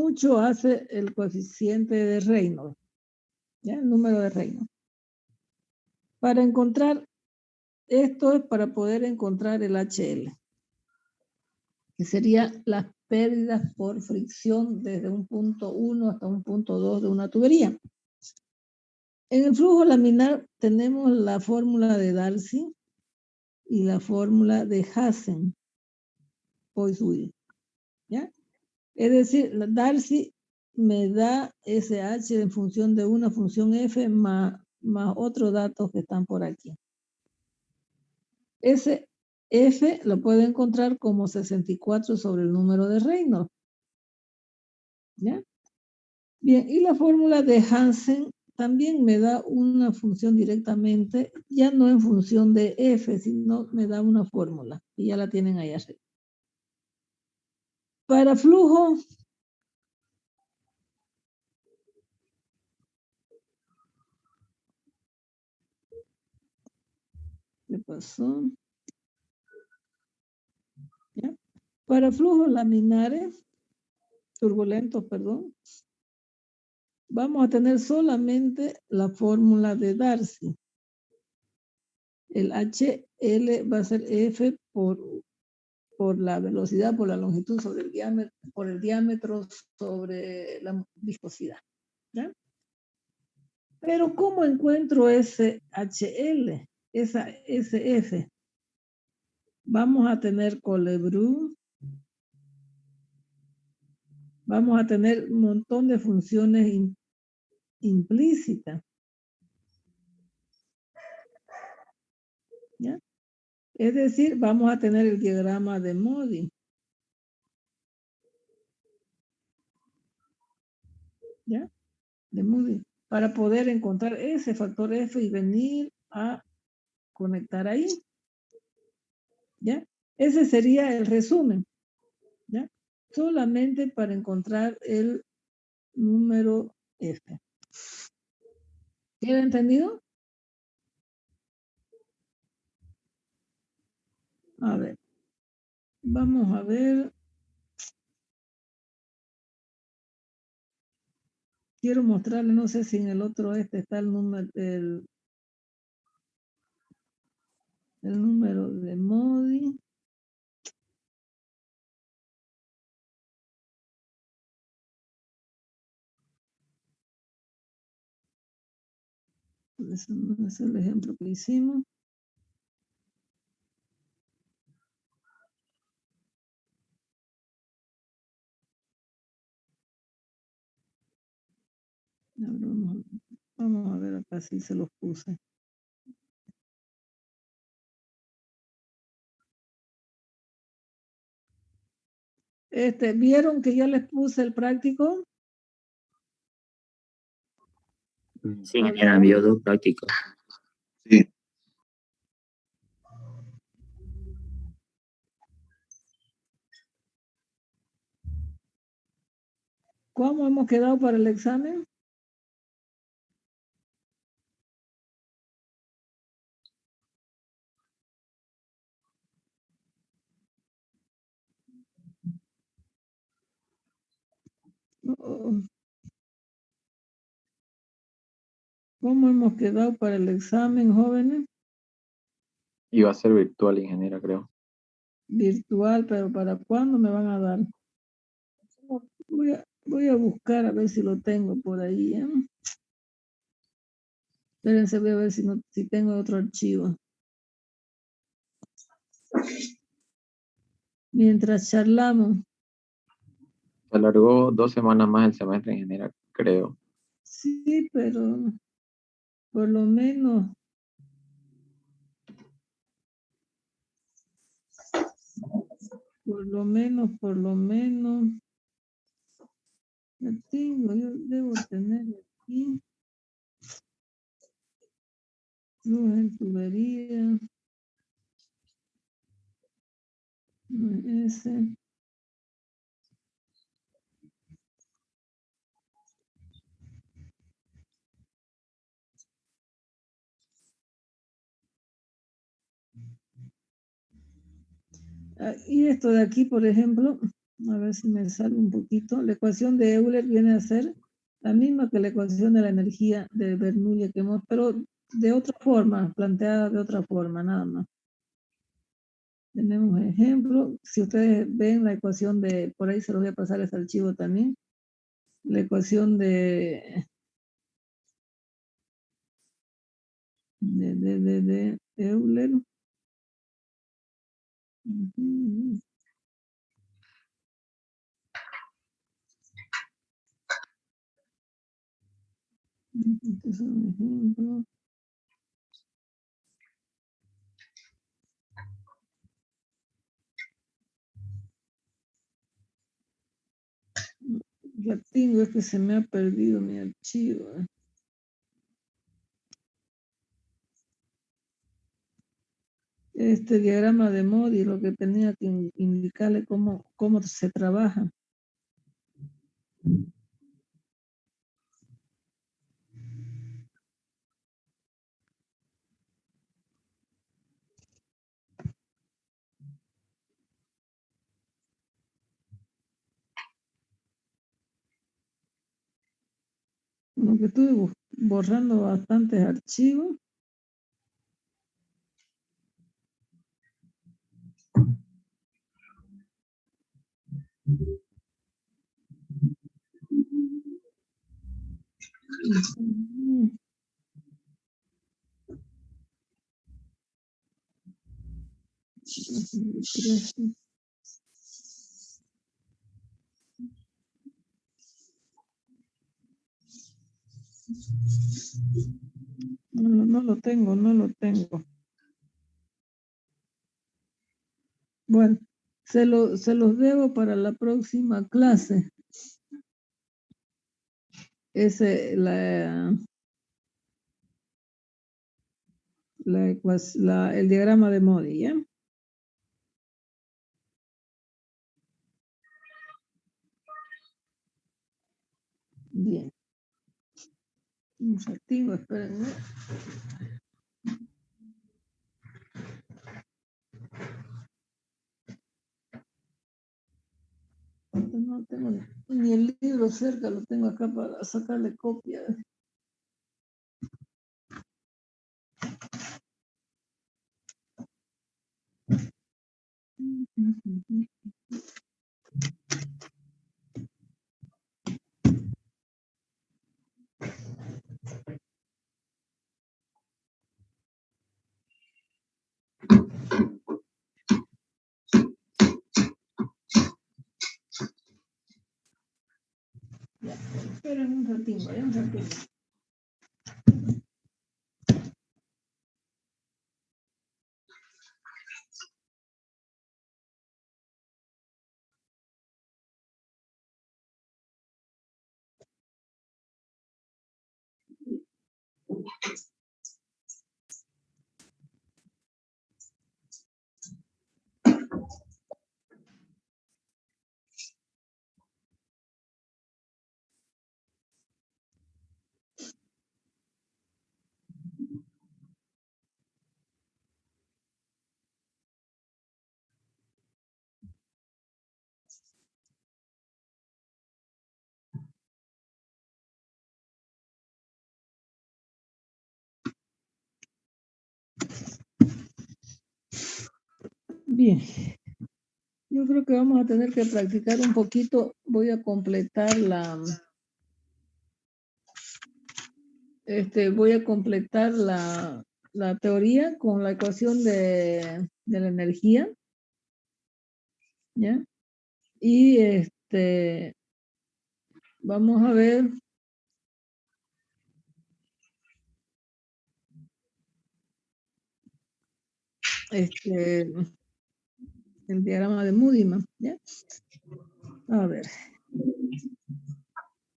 mucho hace el coeficiente de Reynolds, ¿ya? El número de Reynolds. Para encontrar, esto es para poder encontrar el HL, que sería las pérdidas por fricción desde un punto 1 hasta un punto 2 de una tubería. En el flujo laminar tenemos la fórmula de Darcy y la fórmula de Hassen-Poiseuille, ¿ya? Es decir, Darcy me da SH en función de una función F más otros datos que están por aquí. Ese F lo puedo encontrar como 64 sobre el número de Reynolds, ¿ya? Bien, y la fórmula de Hansen también me da una función directamente, ya no en función de F, sino me da una fórmula, y ya la tienen ahí arriba. Para flujo, ¿qué pasó? ¿Ya? Para flujos laminares, turbulentos, perdón, vamos a tener solamente la fórmula de Darcy. El HL va a ser F por la velocidad, por la longitud sobre el diámetro, por el diámetro sobre la viscosidad, ¿ya? Pero ¿cómo encuentro ese HL, esa SF? Vamos a tener Colebrook, vamos a tener un montón de funciones implícitas, ¿ya? Es decir, vamos a tener el diagrama de Modi, ¿ya? De Modi, para poder encontrar ese factor F y venir a conectar ahí, ¿ya? Ese sería el resumen, ¿ya? Solamente para encontrar el número F. ¿Queda entendido? A ver, vamos a ver. Quiero mostrarle, no sé si en el otro está el número, el número de Modi. Ese no es el ejemplo que hicimos. Vamos a ver acá si se los puse. ¿Vieron que ya les puse el práctico? Sí, ingeniera, envió 2 prácticos. Sí. ¿Cómo hemos quedado para el examen? ¿Cómo hemos quedado para el examen, jóvenes? Iba a ser virtual, ingeniera, creo. Virtual, pero ¿para cuándo me van a dar? Voy a buscar a ver si lo tengo por ahí, ¿eh? Espérense, voy a ver si tengo otro archivo. Mientras charlamos. Se alargó 2 semanas más el semestre, ingeniera, creo. Sí, pero por lo menos la tengo, yo debo tener aquí. Luz en tubería. Ese. Y esto de aquí, por ejemplo, A ver si me sale un poquito. La ecuación de Euler viene a ser la misma que la ecuación de la energía de Bernoulli que hemos, pero de otra forma, planteada de otra forma, nada más. Tenemos ejemplo. Si ustedes ven la ecuación de, por ahí se los voy a pasar ese archivo también. La ecuación de Euler. Ujú. Este es un ejemplo. Ya tengo, es que se me ha perdido mi archivo. Este diagrama de Modi, lo que tenía que indicarle cómo se trabaja. Como que estuve borrando bastantes archivos. No lo tengo, no lo tengo. Bueno, se los debo para la próxima clase. Ese, el diagrama de Modi, ¿ya? Bien. Un ratingo, espérenme. No tengo ni el libro cerca, lo tengo acá para sacarle copia. Ya, esperen un ratingo, ya un ratingo. Bien, yo creo que vamos a tener que practicar un poquito. Voy a completar la teoría con la ecuación de la energía, ¿ya? Y vamos a ver el diagrama de Moody, ¿ya? A ver.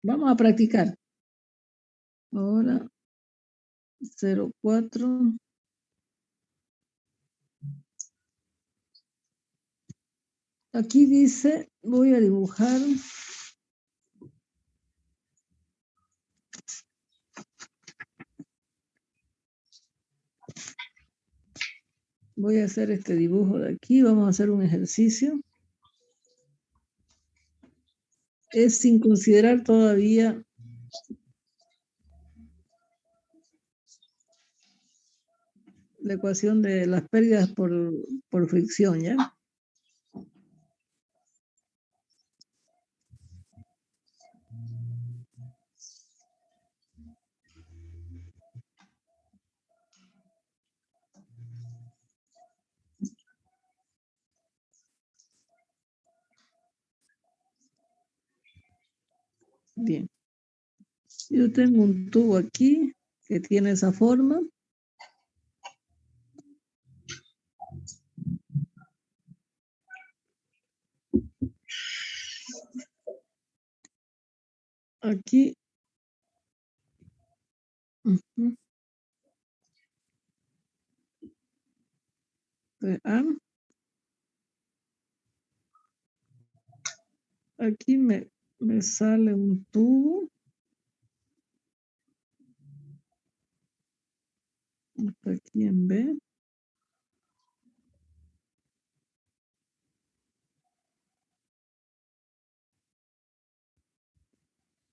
Vamos a practicar. Ahora, 04. Aquí dice, voy a dibujar. Voy a hacer este dibujo de aquí. Vamos a hacer un ejercicio. es sin considerar todavía la ecuación de las pérdidas por fricción, ¿ya? Bien. Yo tengo un tubo aquí que tiene esa forma. Aquí. Ujú. Aquí me sale un tubo. Hasta aquí en B.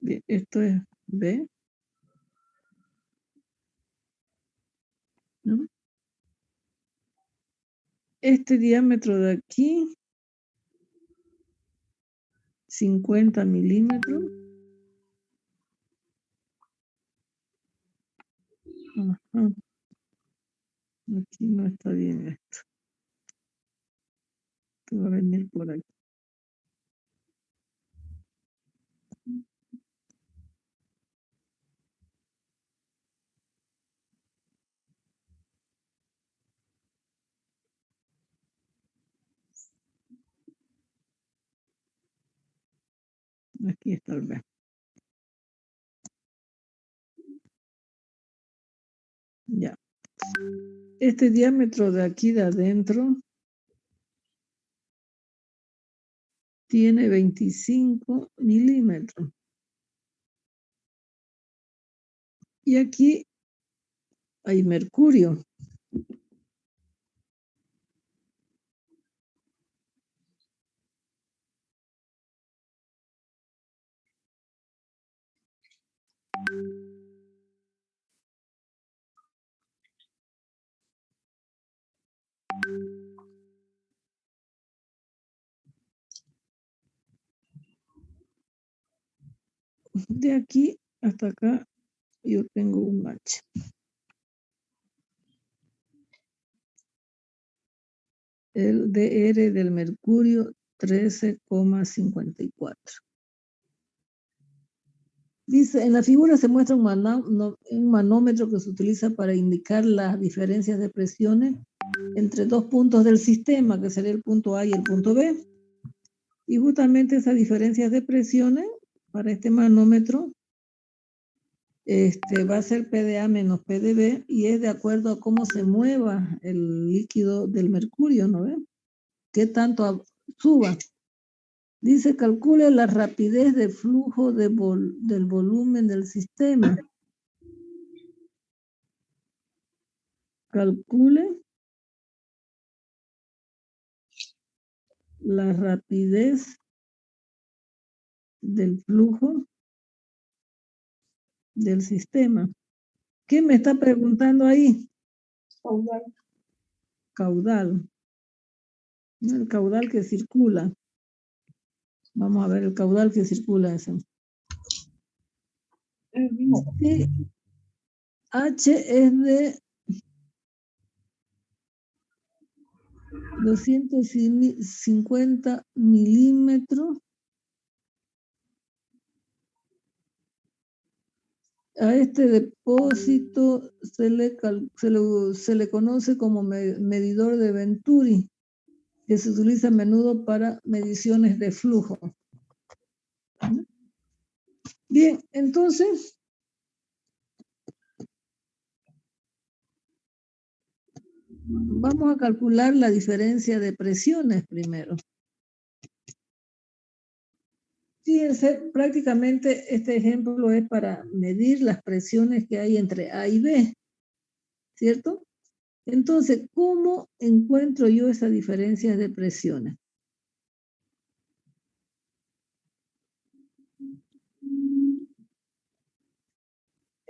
Bien, esto es B. ¿No? Este diámetro de aquí, 50 milímetros. Ajá. Aquí no está bien esto. Esto va a venir por aquí. Aquí está el B. Ya. Este diámetro de aquí de adentro tiene 25 milímetros. Y aquí hay mercurio. De aquí hasta acá yo tengo un H. El DR del mercurio, 13,54. Dice, en la figura se muestra un manómetro que se utiliza para indicar las diferencias de presiones entre dos puntos del sistema, que sería el punto A y el punto B. Y justamente esas diferencias de presiones para este manómetro va a ser PDA menos PDB y es de acuerdo a cómo se mueva el líquido del mercurio, ¿no ve? ¿Qué tanto suba? Dice, calcule la rapidez de flujo del volumen del sistema. Calcule la rapidez del flujo del sistema. ¿Qué me está preguntando ahí? Caudal. Caudal. El caudal que circula. Vamos a ver el caudal que circula ese. Y H es de 250 milímetros. A este depósito se le conoce como medidor de Venturi, que se utiliza a menudo para mediciones de flujo. Bien, entonces, vamos a calcular la diferencia de presiones primero. Fíjense, prácticamente este ejemplo es para medir las presiones que hay entre A y B, ¿cierto? Entonces, ¿cómo encuentro yo esas diferencias de presiones?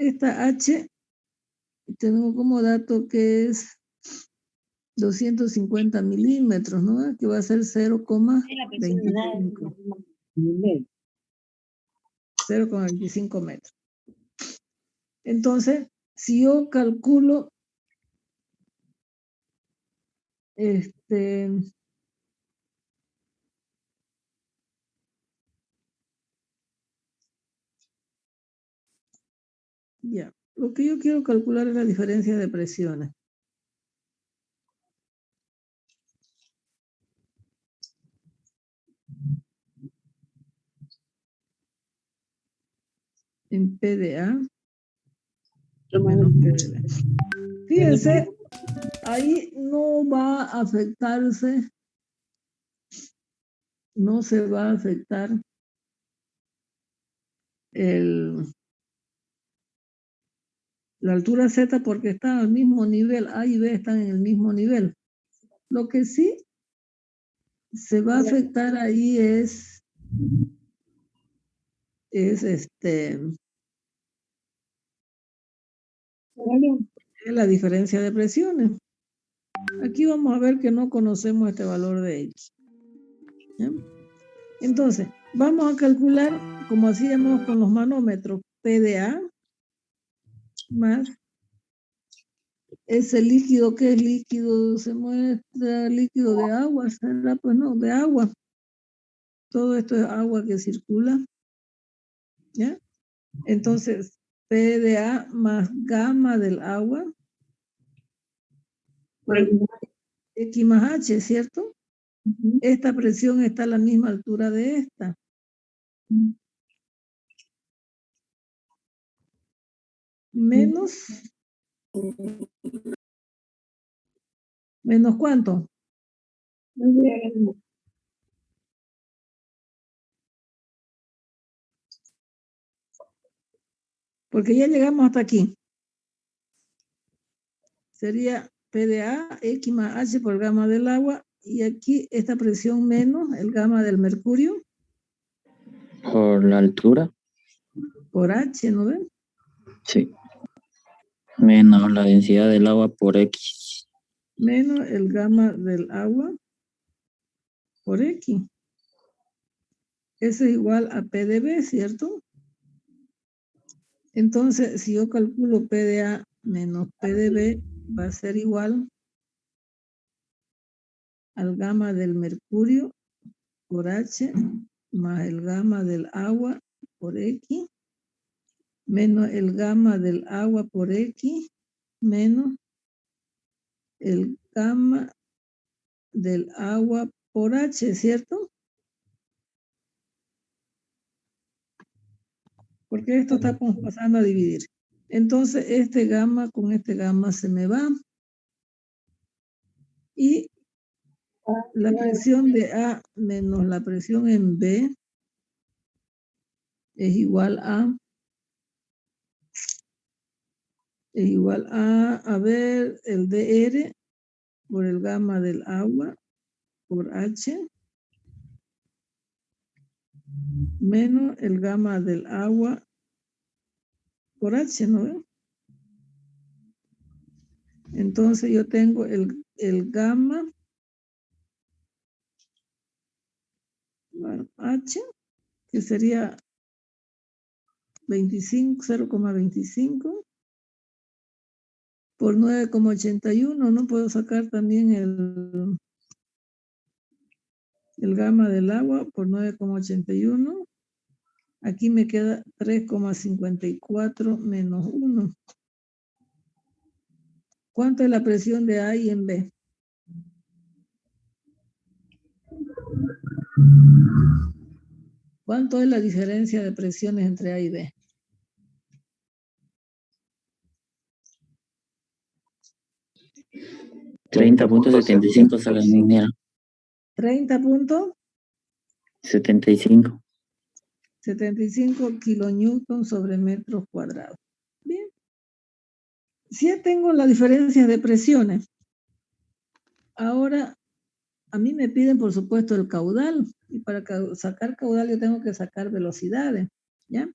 esta H, tengo como dato que es 250 milímetros, ¿no? Que va a ser 0,25. 0,25 metros. Entonces, si yo calculo ya, lo que yo quiero calcular es la diferencia de presiones. En PDA menos PDB. Fíjense, ahí no va a afectarse, no se va a afectar la altura Z porque está al mismo nivel, A y B están en el mismo nivel. Lo que sí se va a afectar ahí es la diferencia de presiones. Aquí vamos a ver que no conocemos este valor de X. ¿Ya? Entonces, vamos a calcular, como hacíamos con los manómetros, PDA más ese líquido, que es líquido, se muestra líquido de agua, ¿será? Pues no, de agua. Todo esto es agua que circula. ¿Ya? Entonces, PDA más gamma del agua por X más H, ¿cierto? Esta presión está a la misma altura de esta. Menos ¿cuánto? Porque ya llegamos hasta aquí. Sería PDA, X más H por gamma del agua, y aquí esta presión menos el gamma del mercurio. Por la altura. Por H, ¿no ven? Sí. Menos la densidad del agua por X. Menos el gamma del agua por X. Eso es igual a PdB, ¿cierto? Entonces, si yo calculo PDA menos PdB, va a ser igual al gamma del mercurio por H más el gamma del agua por X menos el gamma del agua por X menos el gamma del agua por H, ¿cierto? Porque esto estamos pasando a dividir. Entonces, este gamma con este gamma se me va. Y la presión de A menos la presión en B es igual a ver, el dr por el gamma del agua por H menos el gamma del agua por H, ¿no ven? Entonces yo tengo el gamma H, que sería 0,25 por 9,81. No puedo sacar también el gamma del agua por 9,81. Aquí me queda 3,54 menos 1. ¿Cuánto es la presión de A y en B? ¿Cuánto es la diferencia de presiones entre A y B? 30.75 sale en minera. 30.75 75. kilonewton sobre metros cuadrados. Bien. Si ya tengo la diferencia de presiones, ahora a mí me piden, por supuesto, el caudal. Y para sacar caudal yo tengo que sacar velocidades, ¿ya?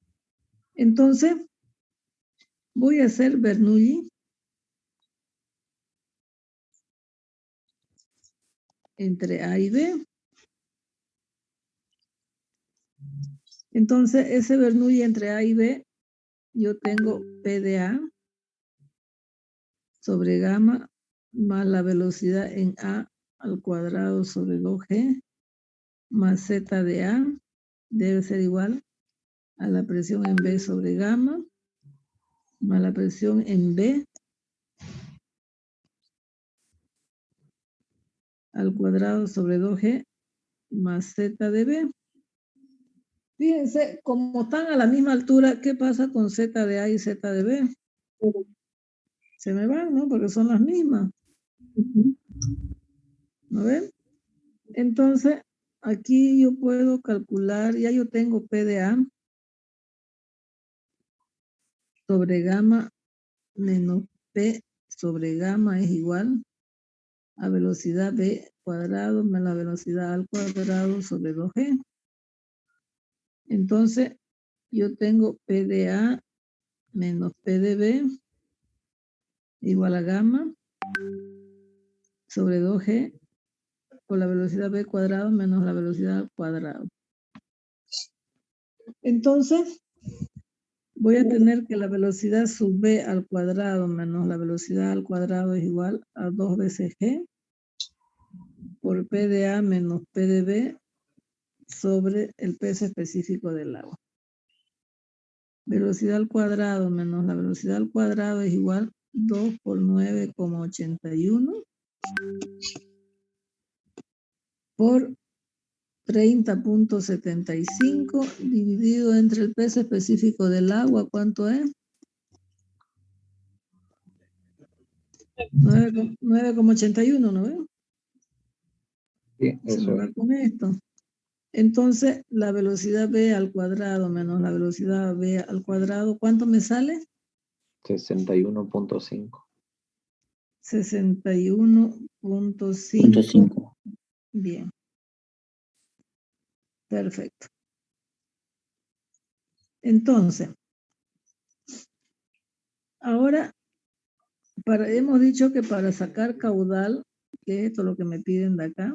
Entonces, Voy a hacer Bernoulli entre A y B. Entonces, ese Bernoulli entre A y B, yo tengo P de A sobre gamma más la velocidad en A al cuadrado sobre 2G más Z de A debe ser igual a la presión en B sobre gamma más la presión en B al cuadrado sobre 2G más Z de B. Fíjense, como están a la misma altura, ¿qué pasa con Z de A y Z de B? Se me van, ¿no? Porque son las mismas. ¿No ven? Entonces, aquí yo puedo calcular, ya yo tengo P de A sobre gamma menos P sobre gamma es igual a velocidad B cuadrado más la velocidad al cuadrado sobre 2G. Entonces, yo tengo P de A menos P de B igual a gamma sobre 2G por la velocidad B cuadrado menos la velocidad al cuadrado. Entonces, voy a tener que la velocidad sub B al cuadrado menos la velocidad al cuadrado es igual a 2 veces G por P de A menos P de B sobre el peso específico del agua. Velocidad al cuadrado menos la velocidad al cuadrado es igual 2 por 9,81 por 30,75 dividido entre el peso específico del agua, ¿cuánto es? 9,81, ¿no ven? Sí, Se eso me va con esto. Entonces, la velocidad B al cuadrado menos la velocidad B al cuadrado, ¿cuánto me sale? 61.5. 61,5. Bien. Perfecto. Entonces, ahora, hemos dicho que para sacar caudal, que es esto lo que me piden de acá,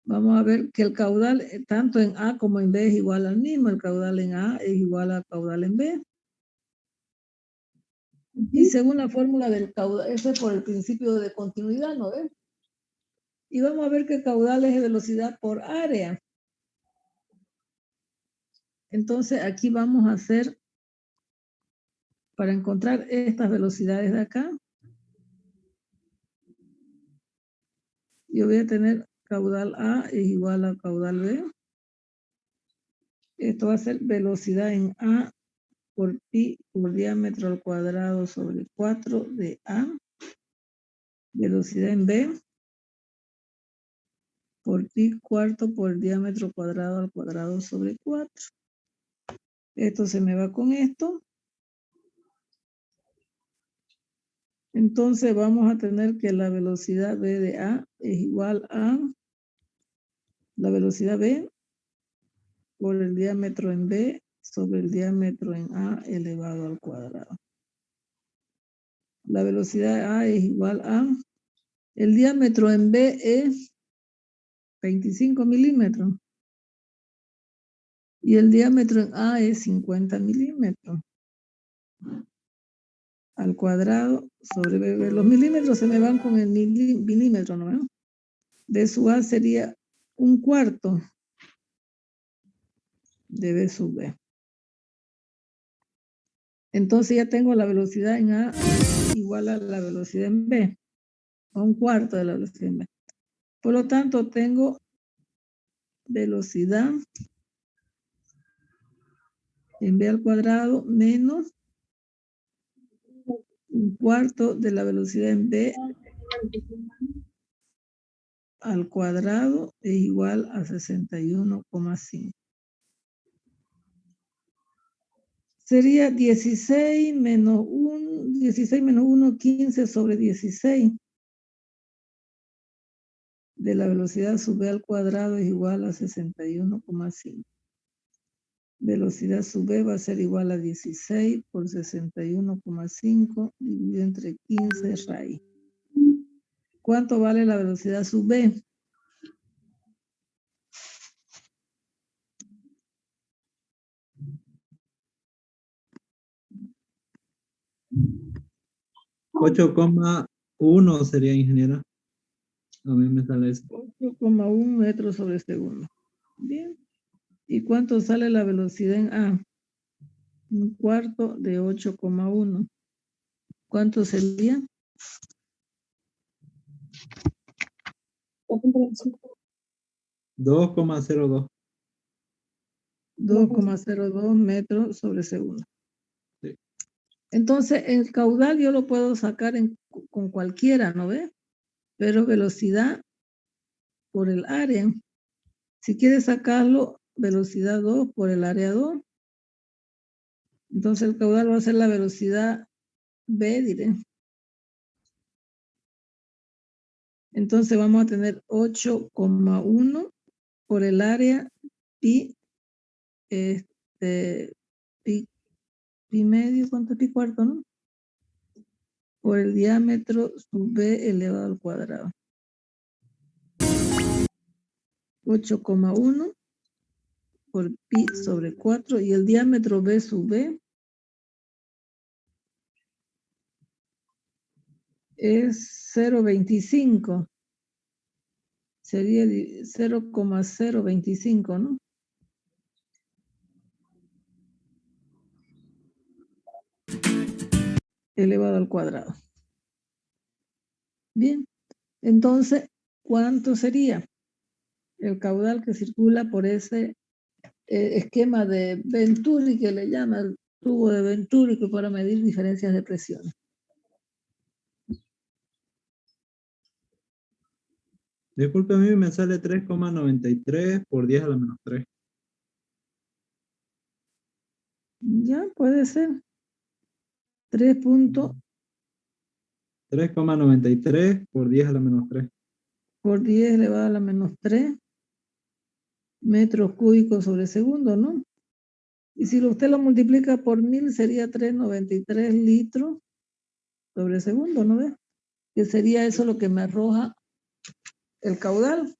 vamos a ver que el caudal, tanto en A como en B, es igual al mismo. El caudal en A es igual al caudal en B. Y según la fórmula del caudal, eso es por el principio de continuidad, ¿no ves? Y vamos a ver que caudal es velocidad por área. Entonces, aquí vamos a hacer, para encontrar estas velocidades de acá, yo voy a tener caudal A es igual a caudal B. Esto va a ser velocidad en A por pi por diámetro al cuadrado sobre 4 de A. Velocidad en B por pi cuarto por diámetro cuadrado al cuadrado sobre 4. Esto se me va con esto. Entonces vamos a tener que la velocidad B de A es igual a la velocidad B por el diámetro en B sobre el diámetro en A elevado al cuadrado. La velocidad A es igual a, el diámetro en B es 25 milímetros y el diámetro en A es 50 milímetros al cuadrado sobre B. Los milímetros se me van con el milímetro, ¿no? B sub A sería 1/4 de B sub B. Entonces ya tengo la velocidad en A igual a la velocidad en B, a 1/4 de la velocidad en B. Por lo tanto, tengo velocidad en B al cuadrado menos 1/4 de la velocidad en B al cuadrado es igual a 61,5. Sería 16 menos 1, 15 sobre 16 de la velocidad sub B al cuadrado es igual a 61,5. Velocidad sub B va a ser igual a 16 por 61,5 dividido entre 15 raíz. ¿Cuánto vale la velocidad sub B? $8,1 sería, ingeniera. A mí me sale eso. 8,1 metros sobre segundo. Bien. ¿Y cuánto sale la velocidad en A? Un cuarto de 8,1. ¿Cuánto sería? 2,02. 2,02 metros sobre segundo. Sí. Entonces, el caudal yo lo puedo sacar con cualquiera, ¿no ve? Pero velocidad por el área. Si quieres sacarlo, velocidad 2 por el área 2. Entonces, el caudal va a ser la velocidad B, diré. Entonces, vamos a tener 8,1 por el área pi, pi medio, ¿cuánto es pi cuarto, no? Por el diámetro sub B elevado al cuadrado. 8,1 por pi sobre 4 y el diámetro B sub B es 0,25. Sería 0,025, ¿no? Elevado al cuadrado. Bien, entonces, ¿cuánto sería el caudal que circula por ese esquema de Venturi que le llama el tubo de Venturi que para medir diferencias de presión? Disculpe, a mí me sale 3,93 por 10 a la menos 3. Ya, puede ser. 3,93 por 10 a la menos 3. Por 10 elevado a la menos 3 metros cúbicos sobre segundo, ¿no? Y si usted lo multiplica por 1000 sería 3,93 litros sobre segundo, ¿no ve? Que sería eso lo que me arroja el caudal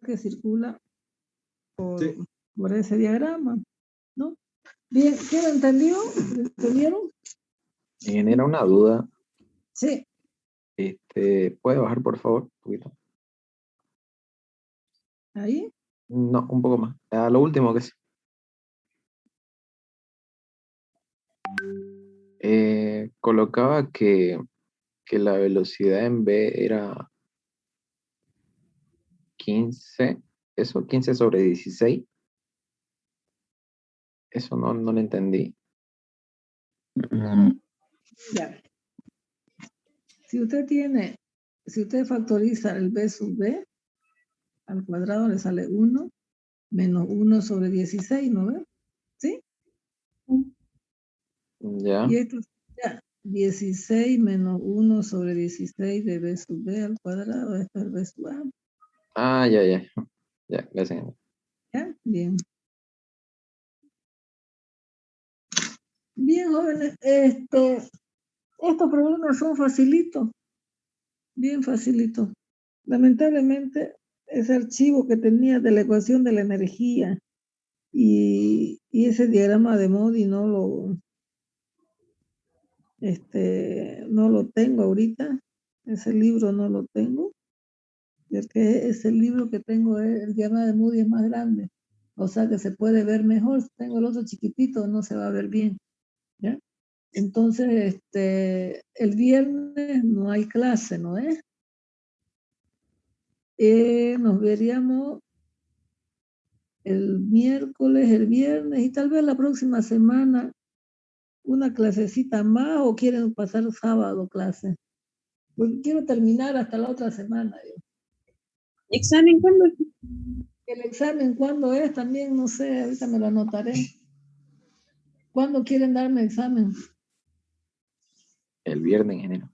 que circula Sí. por ese diagrama, ¿no? Bien, ¿qué lo entendió? ¿Entendieron? Genera una duda. Sí. ¿Puede bajar, por favor? Un poquito. Ahí. No, un poco más. A lo último que es. Colocaba que la velocidad en B era 15, eso, 15 sobre 16. Eso no lo entendí. Ya. Si usted factoriza el B sub B, al cuadrado le sale 1 menos 1 sobre 16, ¿no ve? ¿Sí? Ya. Y esto sería 16 menos 1 sobre 16 de B sub B al cuadrado. Esto es B sub A. Ah, ya. Ya, gracias. ¿Ya? Bien. Bien, jóvenes, estos problemas son facilitos, bien facilitos. Lamentablemente, ese archivo que tenía de la ecuación de la energía y ese diagrama de Modi no lo tengo ahorita. Ese libro no lo tengo. Porque ese libro que tengo, el diagrama de Moody es más grande. O sea que se puede ver mejor. Si tengo el otro chiquitito, no se va a ver bien. ¿Ya? Entonces, el viernes no hay clase, ¿no es? Nos veríamos el miércoles, el viernes y tal vez la próxima semana una clasecita más o quieren pasar sábado clase. Porque quiero terminar hasta la otra semana. ¿Examen cuándo? El examen, ¿cuándo es? También no sé, ahorita me lo anotaré. ¿Cuándo quieren darme examen? El viernes, ingeniero.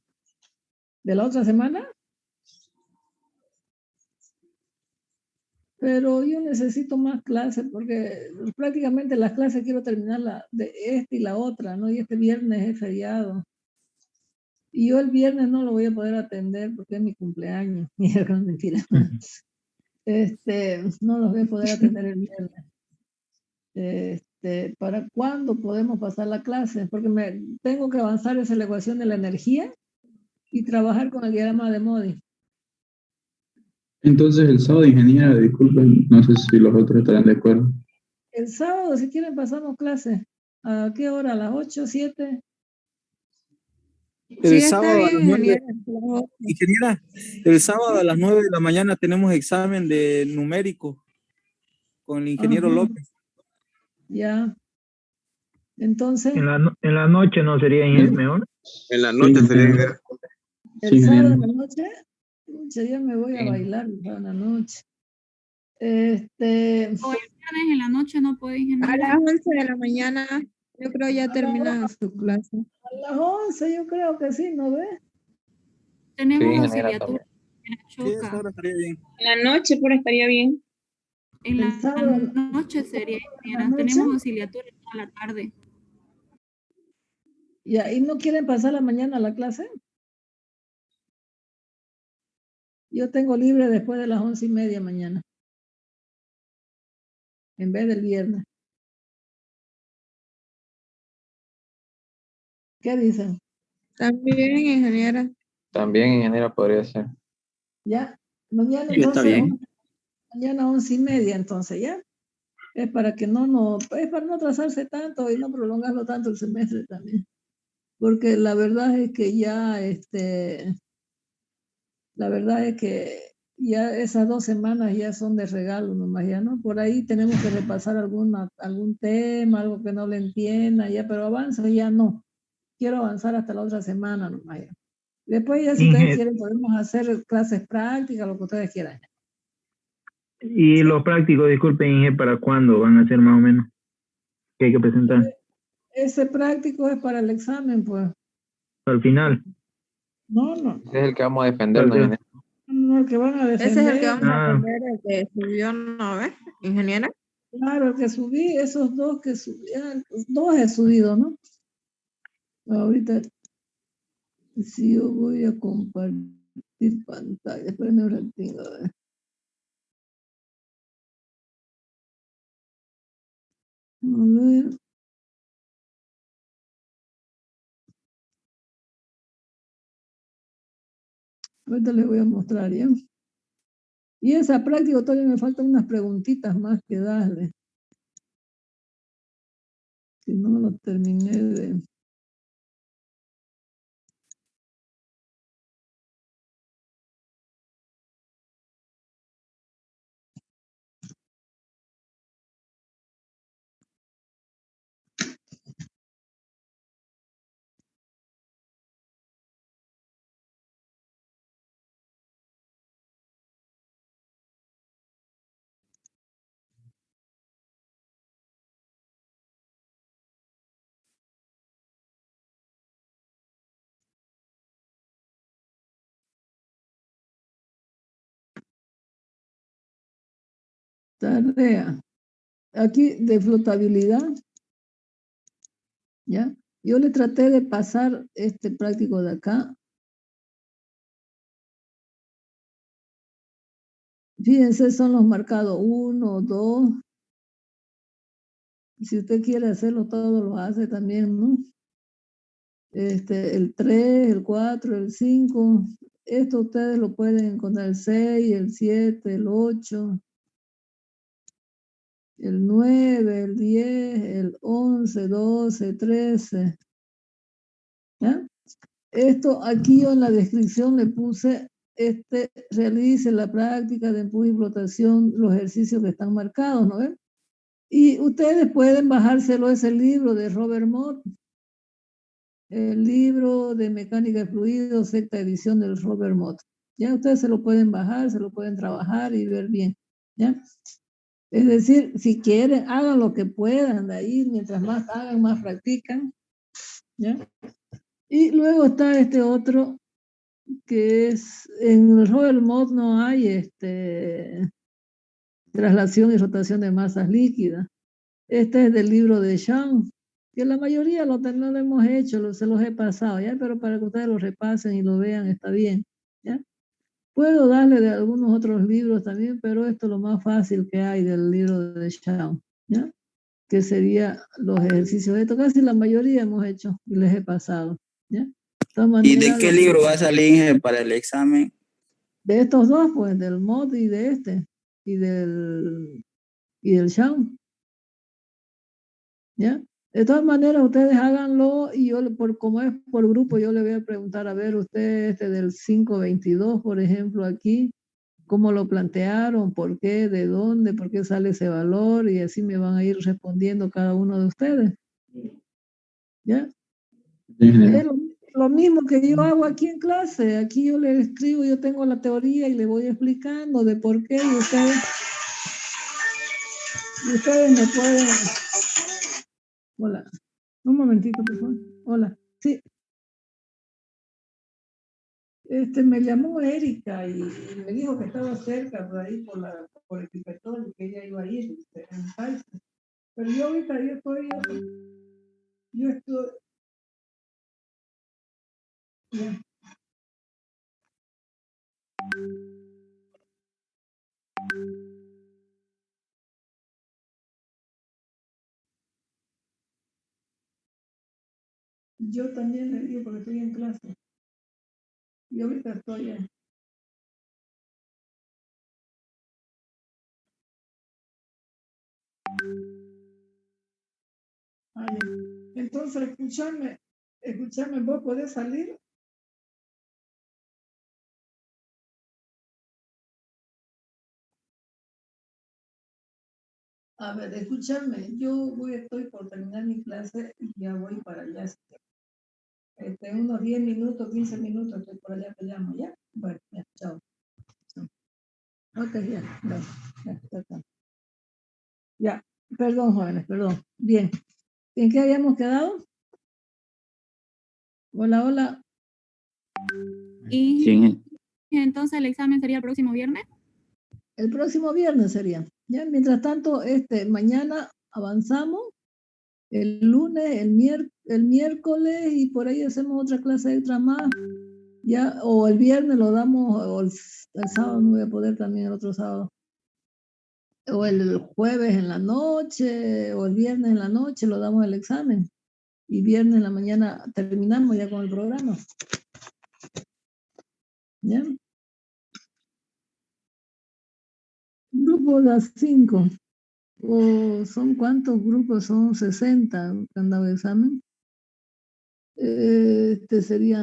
¿De la otra semana? Pero yo necesito más clases porque prácticamente las clases quiero terminar de esta y la otra, ¿no? Y este viernes es feriado. Y yo el viernes no lo voy a poder atender porque es mi cumpleaños. Mierda, mentira. No los voy a poder atender el viernes. ¿Para cuándo podemos pasar la clase? Porque tengo que avanzar esa la ecuación de la energía y trabajar con el diagrama de Modi. Entonces el sábado, ingeniera, disculpen, no sé si los otros estarán de acuerdo. El sábado, si quieren, pasamos clase. ¿A qué hora? ¿A las 8, 7? El sábado a las 9, ingeniera, el sábado a las 9 de la mañana tenemos examen de numérico con el ingeniero Ajá. López. Ya. Entonces, En la noche no sería mejor. En la noche sería. el sábado en la noche, ya me voy a bailar el sábado en la noche. O el viernes en la noche no puede, ingeniera. A las 11 de la mañana, yo creo ya termina su clase. A las 11 yo creo que sí, ¿no ves? Tenemos Sí, ingeniera, auxiliatura. Sí, esa hora estaría bien. En la noche, pero estaría bien. En El sábado, la noche sería, ingeniera. ¿la noche? Tenemos auxiliatura toda la tarde. Ya, ¿y no quieren pasar la mañana a la clase? Yo tengo libre después de las 11:30 mañana. En vez del viernes. ¿Qué dicen? También, ingeniera. También, ingeniera, podría ser. Ya, mañana Sí, está entonces, bien. mañana 11:30 entonces, ¿ya? Es para que es para no atrasarse tanto y no prolongarlo tanto el semestre también. Porque la verdad es que ya esas 2 semanas ya son de regalo nomás, ya, ¿no? Por ahí tenemos que repasar algún tema, algo que no le entienda, ya, pero avanza ya no. Quiero avanzar hasta la otra semana nomás, ya. Después ya si ustedes quieren podemos hacer clases prácticas, lo que ustedes quieran. Y los prácticos, disculpen, Inge, ¿para cuándo van a ser más o menos? ¿Qué hay que presentar? Ese práctico es para el examen, pues. Al final. No. Ese es el que vamos a defender, ¿no, ingeniera? No, el que van a defender. Ese es el que vamos a defender, el que subió, ¿no ves, ingeniera? Claro, el que subí, esos dos que subían, 2 he subido, ¿no? Ahorita, si yo voy a compartir pantalla, espérenme un ratito, a ver. A ver. Ahorita les voy a mostrar, ¿ya? Y esa práctica todavía me faltan unas preguntitas más que darle. Si no lo terminé de... Tarea. Aquí de flotabilidad, ¿ya? Yo le traté de pasar este práctico de acá. Fíjense, son los marcados 1, 2. Si usted quiere hacerlo todo, lo hace también, ¿no? El 3, el 4, el 5. Esto ustedes lo pueden encontrar el 6, el 7, el 8, el 9, el 10, el 11, 12, 13. ¿Ya? Esto aquí yo en la descripción le puse, realice la práctica de empuje y flotación, los ejercicios que están marcados, ¿no ven? Y ustedes pueden bajárselo ese libro de Robert Mott, el libro de mecánica de fluidos, sexta edición del Robert Mott. Ya ustedes se lo pueden bajar, se lo pueden trabajar y ver bien, ¿ya? Es decir, si quieren, hagan lo que puedan de ahí, mientras más hagan, más practican, ¿ya? Y luego está este otro, que es, en el Robert Mott no hay traslación y rotación de masas líquidas. Este es del libro de Jean, que la mayoría no lo hemos hecho, se los he pasado, ¿ya? Pero para que ustedes lo repasen y lo vean, está bien, ¿ya? Puedo darle de algunos otros libros también, pero esto es lo más fácil que hay del libro de Jean, ¿ya? Que sería los ejercicios de esto. Casi la mayoría hemos hecho y les he pasado, ¿ya? De todas ¿Y de maneras, qué libro va a salir, Inge, para el examen? de estos dos, pues, del MOD y de este, y del Jean, ¿ya? De todas maneras, ustedes háganlo y yo, como es por grupo, yo le voy a preguntar, a ver, usted del 522, por ejemplo, aquí, ¿cómo lo plantearon? ¿Por qué? ¿De dónde? ¿Por qué sale ese valor? Y así me van a ir respondiendo cada uno de ustedes. ¿Ya? Es lo mismo que yo hago aquí en clase. Aquí yo le escribo, yo tengo la teoría y le voy explicando de por qué y ustedes me pueden... Hola. Un momentito, por favor. Hola. Sí. Me llamó Erika y me dijo que estaba cerca por ahí por el Pipetón, que ella iba a ir en Paisa. Pero yo ahorita yo estoy ya. Yo también le digo porque estoy en clase. Y ahorita estoy en... Entonces, escúchame, ¿vos podés salir? A ver, escúchame, estoy por terminar mi clase y ya voy para allá. Unos 10 minutos, 15 minutos, estoy por allá, te llamo, ¿ya? Bueno, ya, chao. Ok, ya. Ya, perdón, jóvenes, perdón. Bien, ¿en qué habíamos quedado? Hola. Y Sí, entonces el examen sería el próximo viernes. El próximo viernes sería. Ya, mientras tanto, mañana avanzamos, el lunes, el miércoles y por ahí hacemos otra clase extra más. Ya, o el viernes lo damos, o el sábado no voy a poder también, el otro sábado. O el jueves en la noche, o el viernes en la noche lo damos el examen. Y viernes en la mañana terminamos ya con el programa. ¿Ya? Grupo de las 5. ¿O son cuántos grupos? Son 60 que han dado examen. Sería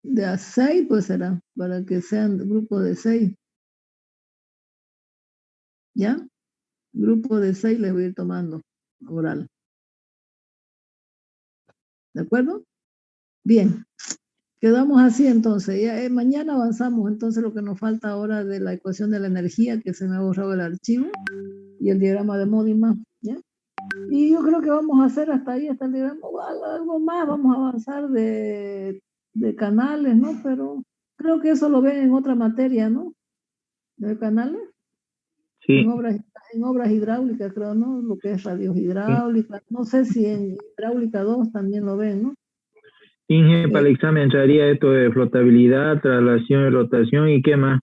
de a 6, pues será, para que sean grupos de 6. ¿Ya? Grupo de 6 les voy a ir tomando oral. ¿De acuerdo? Bien. Quedamos así entonces. Ya, mañana avanzamos entonces lo que nos falta ahora de la ecuación de la energía, que se me ha borrado el archivo, y el diagrama de Modiman. ¿Ya? Y yo creo que vamos a hacer hasta ahí, hasta el diagrama, algo más, vamos a avanzar de canales, ¿no? Pero creo que eso lo ven en otra materia, ¿no? ¿De canales? Sí. En obras hidráulicas, creo, ¿no? Lo que es radios hidráulicas. No sé si en hidráulica 2 también lo ven, ¿no? Inge, para el examen entraría esto de flotabilidad, traslación y rotación, ¿y qué más?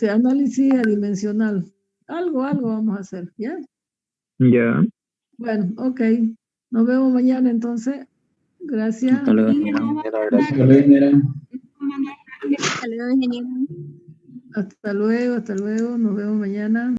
Análisis adimensional. Algo vamos a hacer, ¿ya? Ya. Bueno, ok. Nos vemos mañana entonces. Gracias. hasta luego. Hasta luego, ingeniero. Hasta luego. Nos vemos mañana.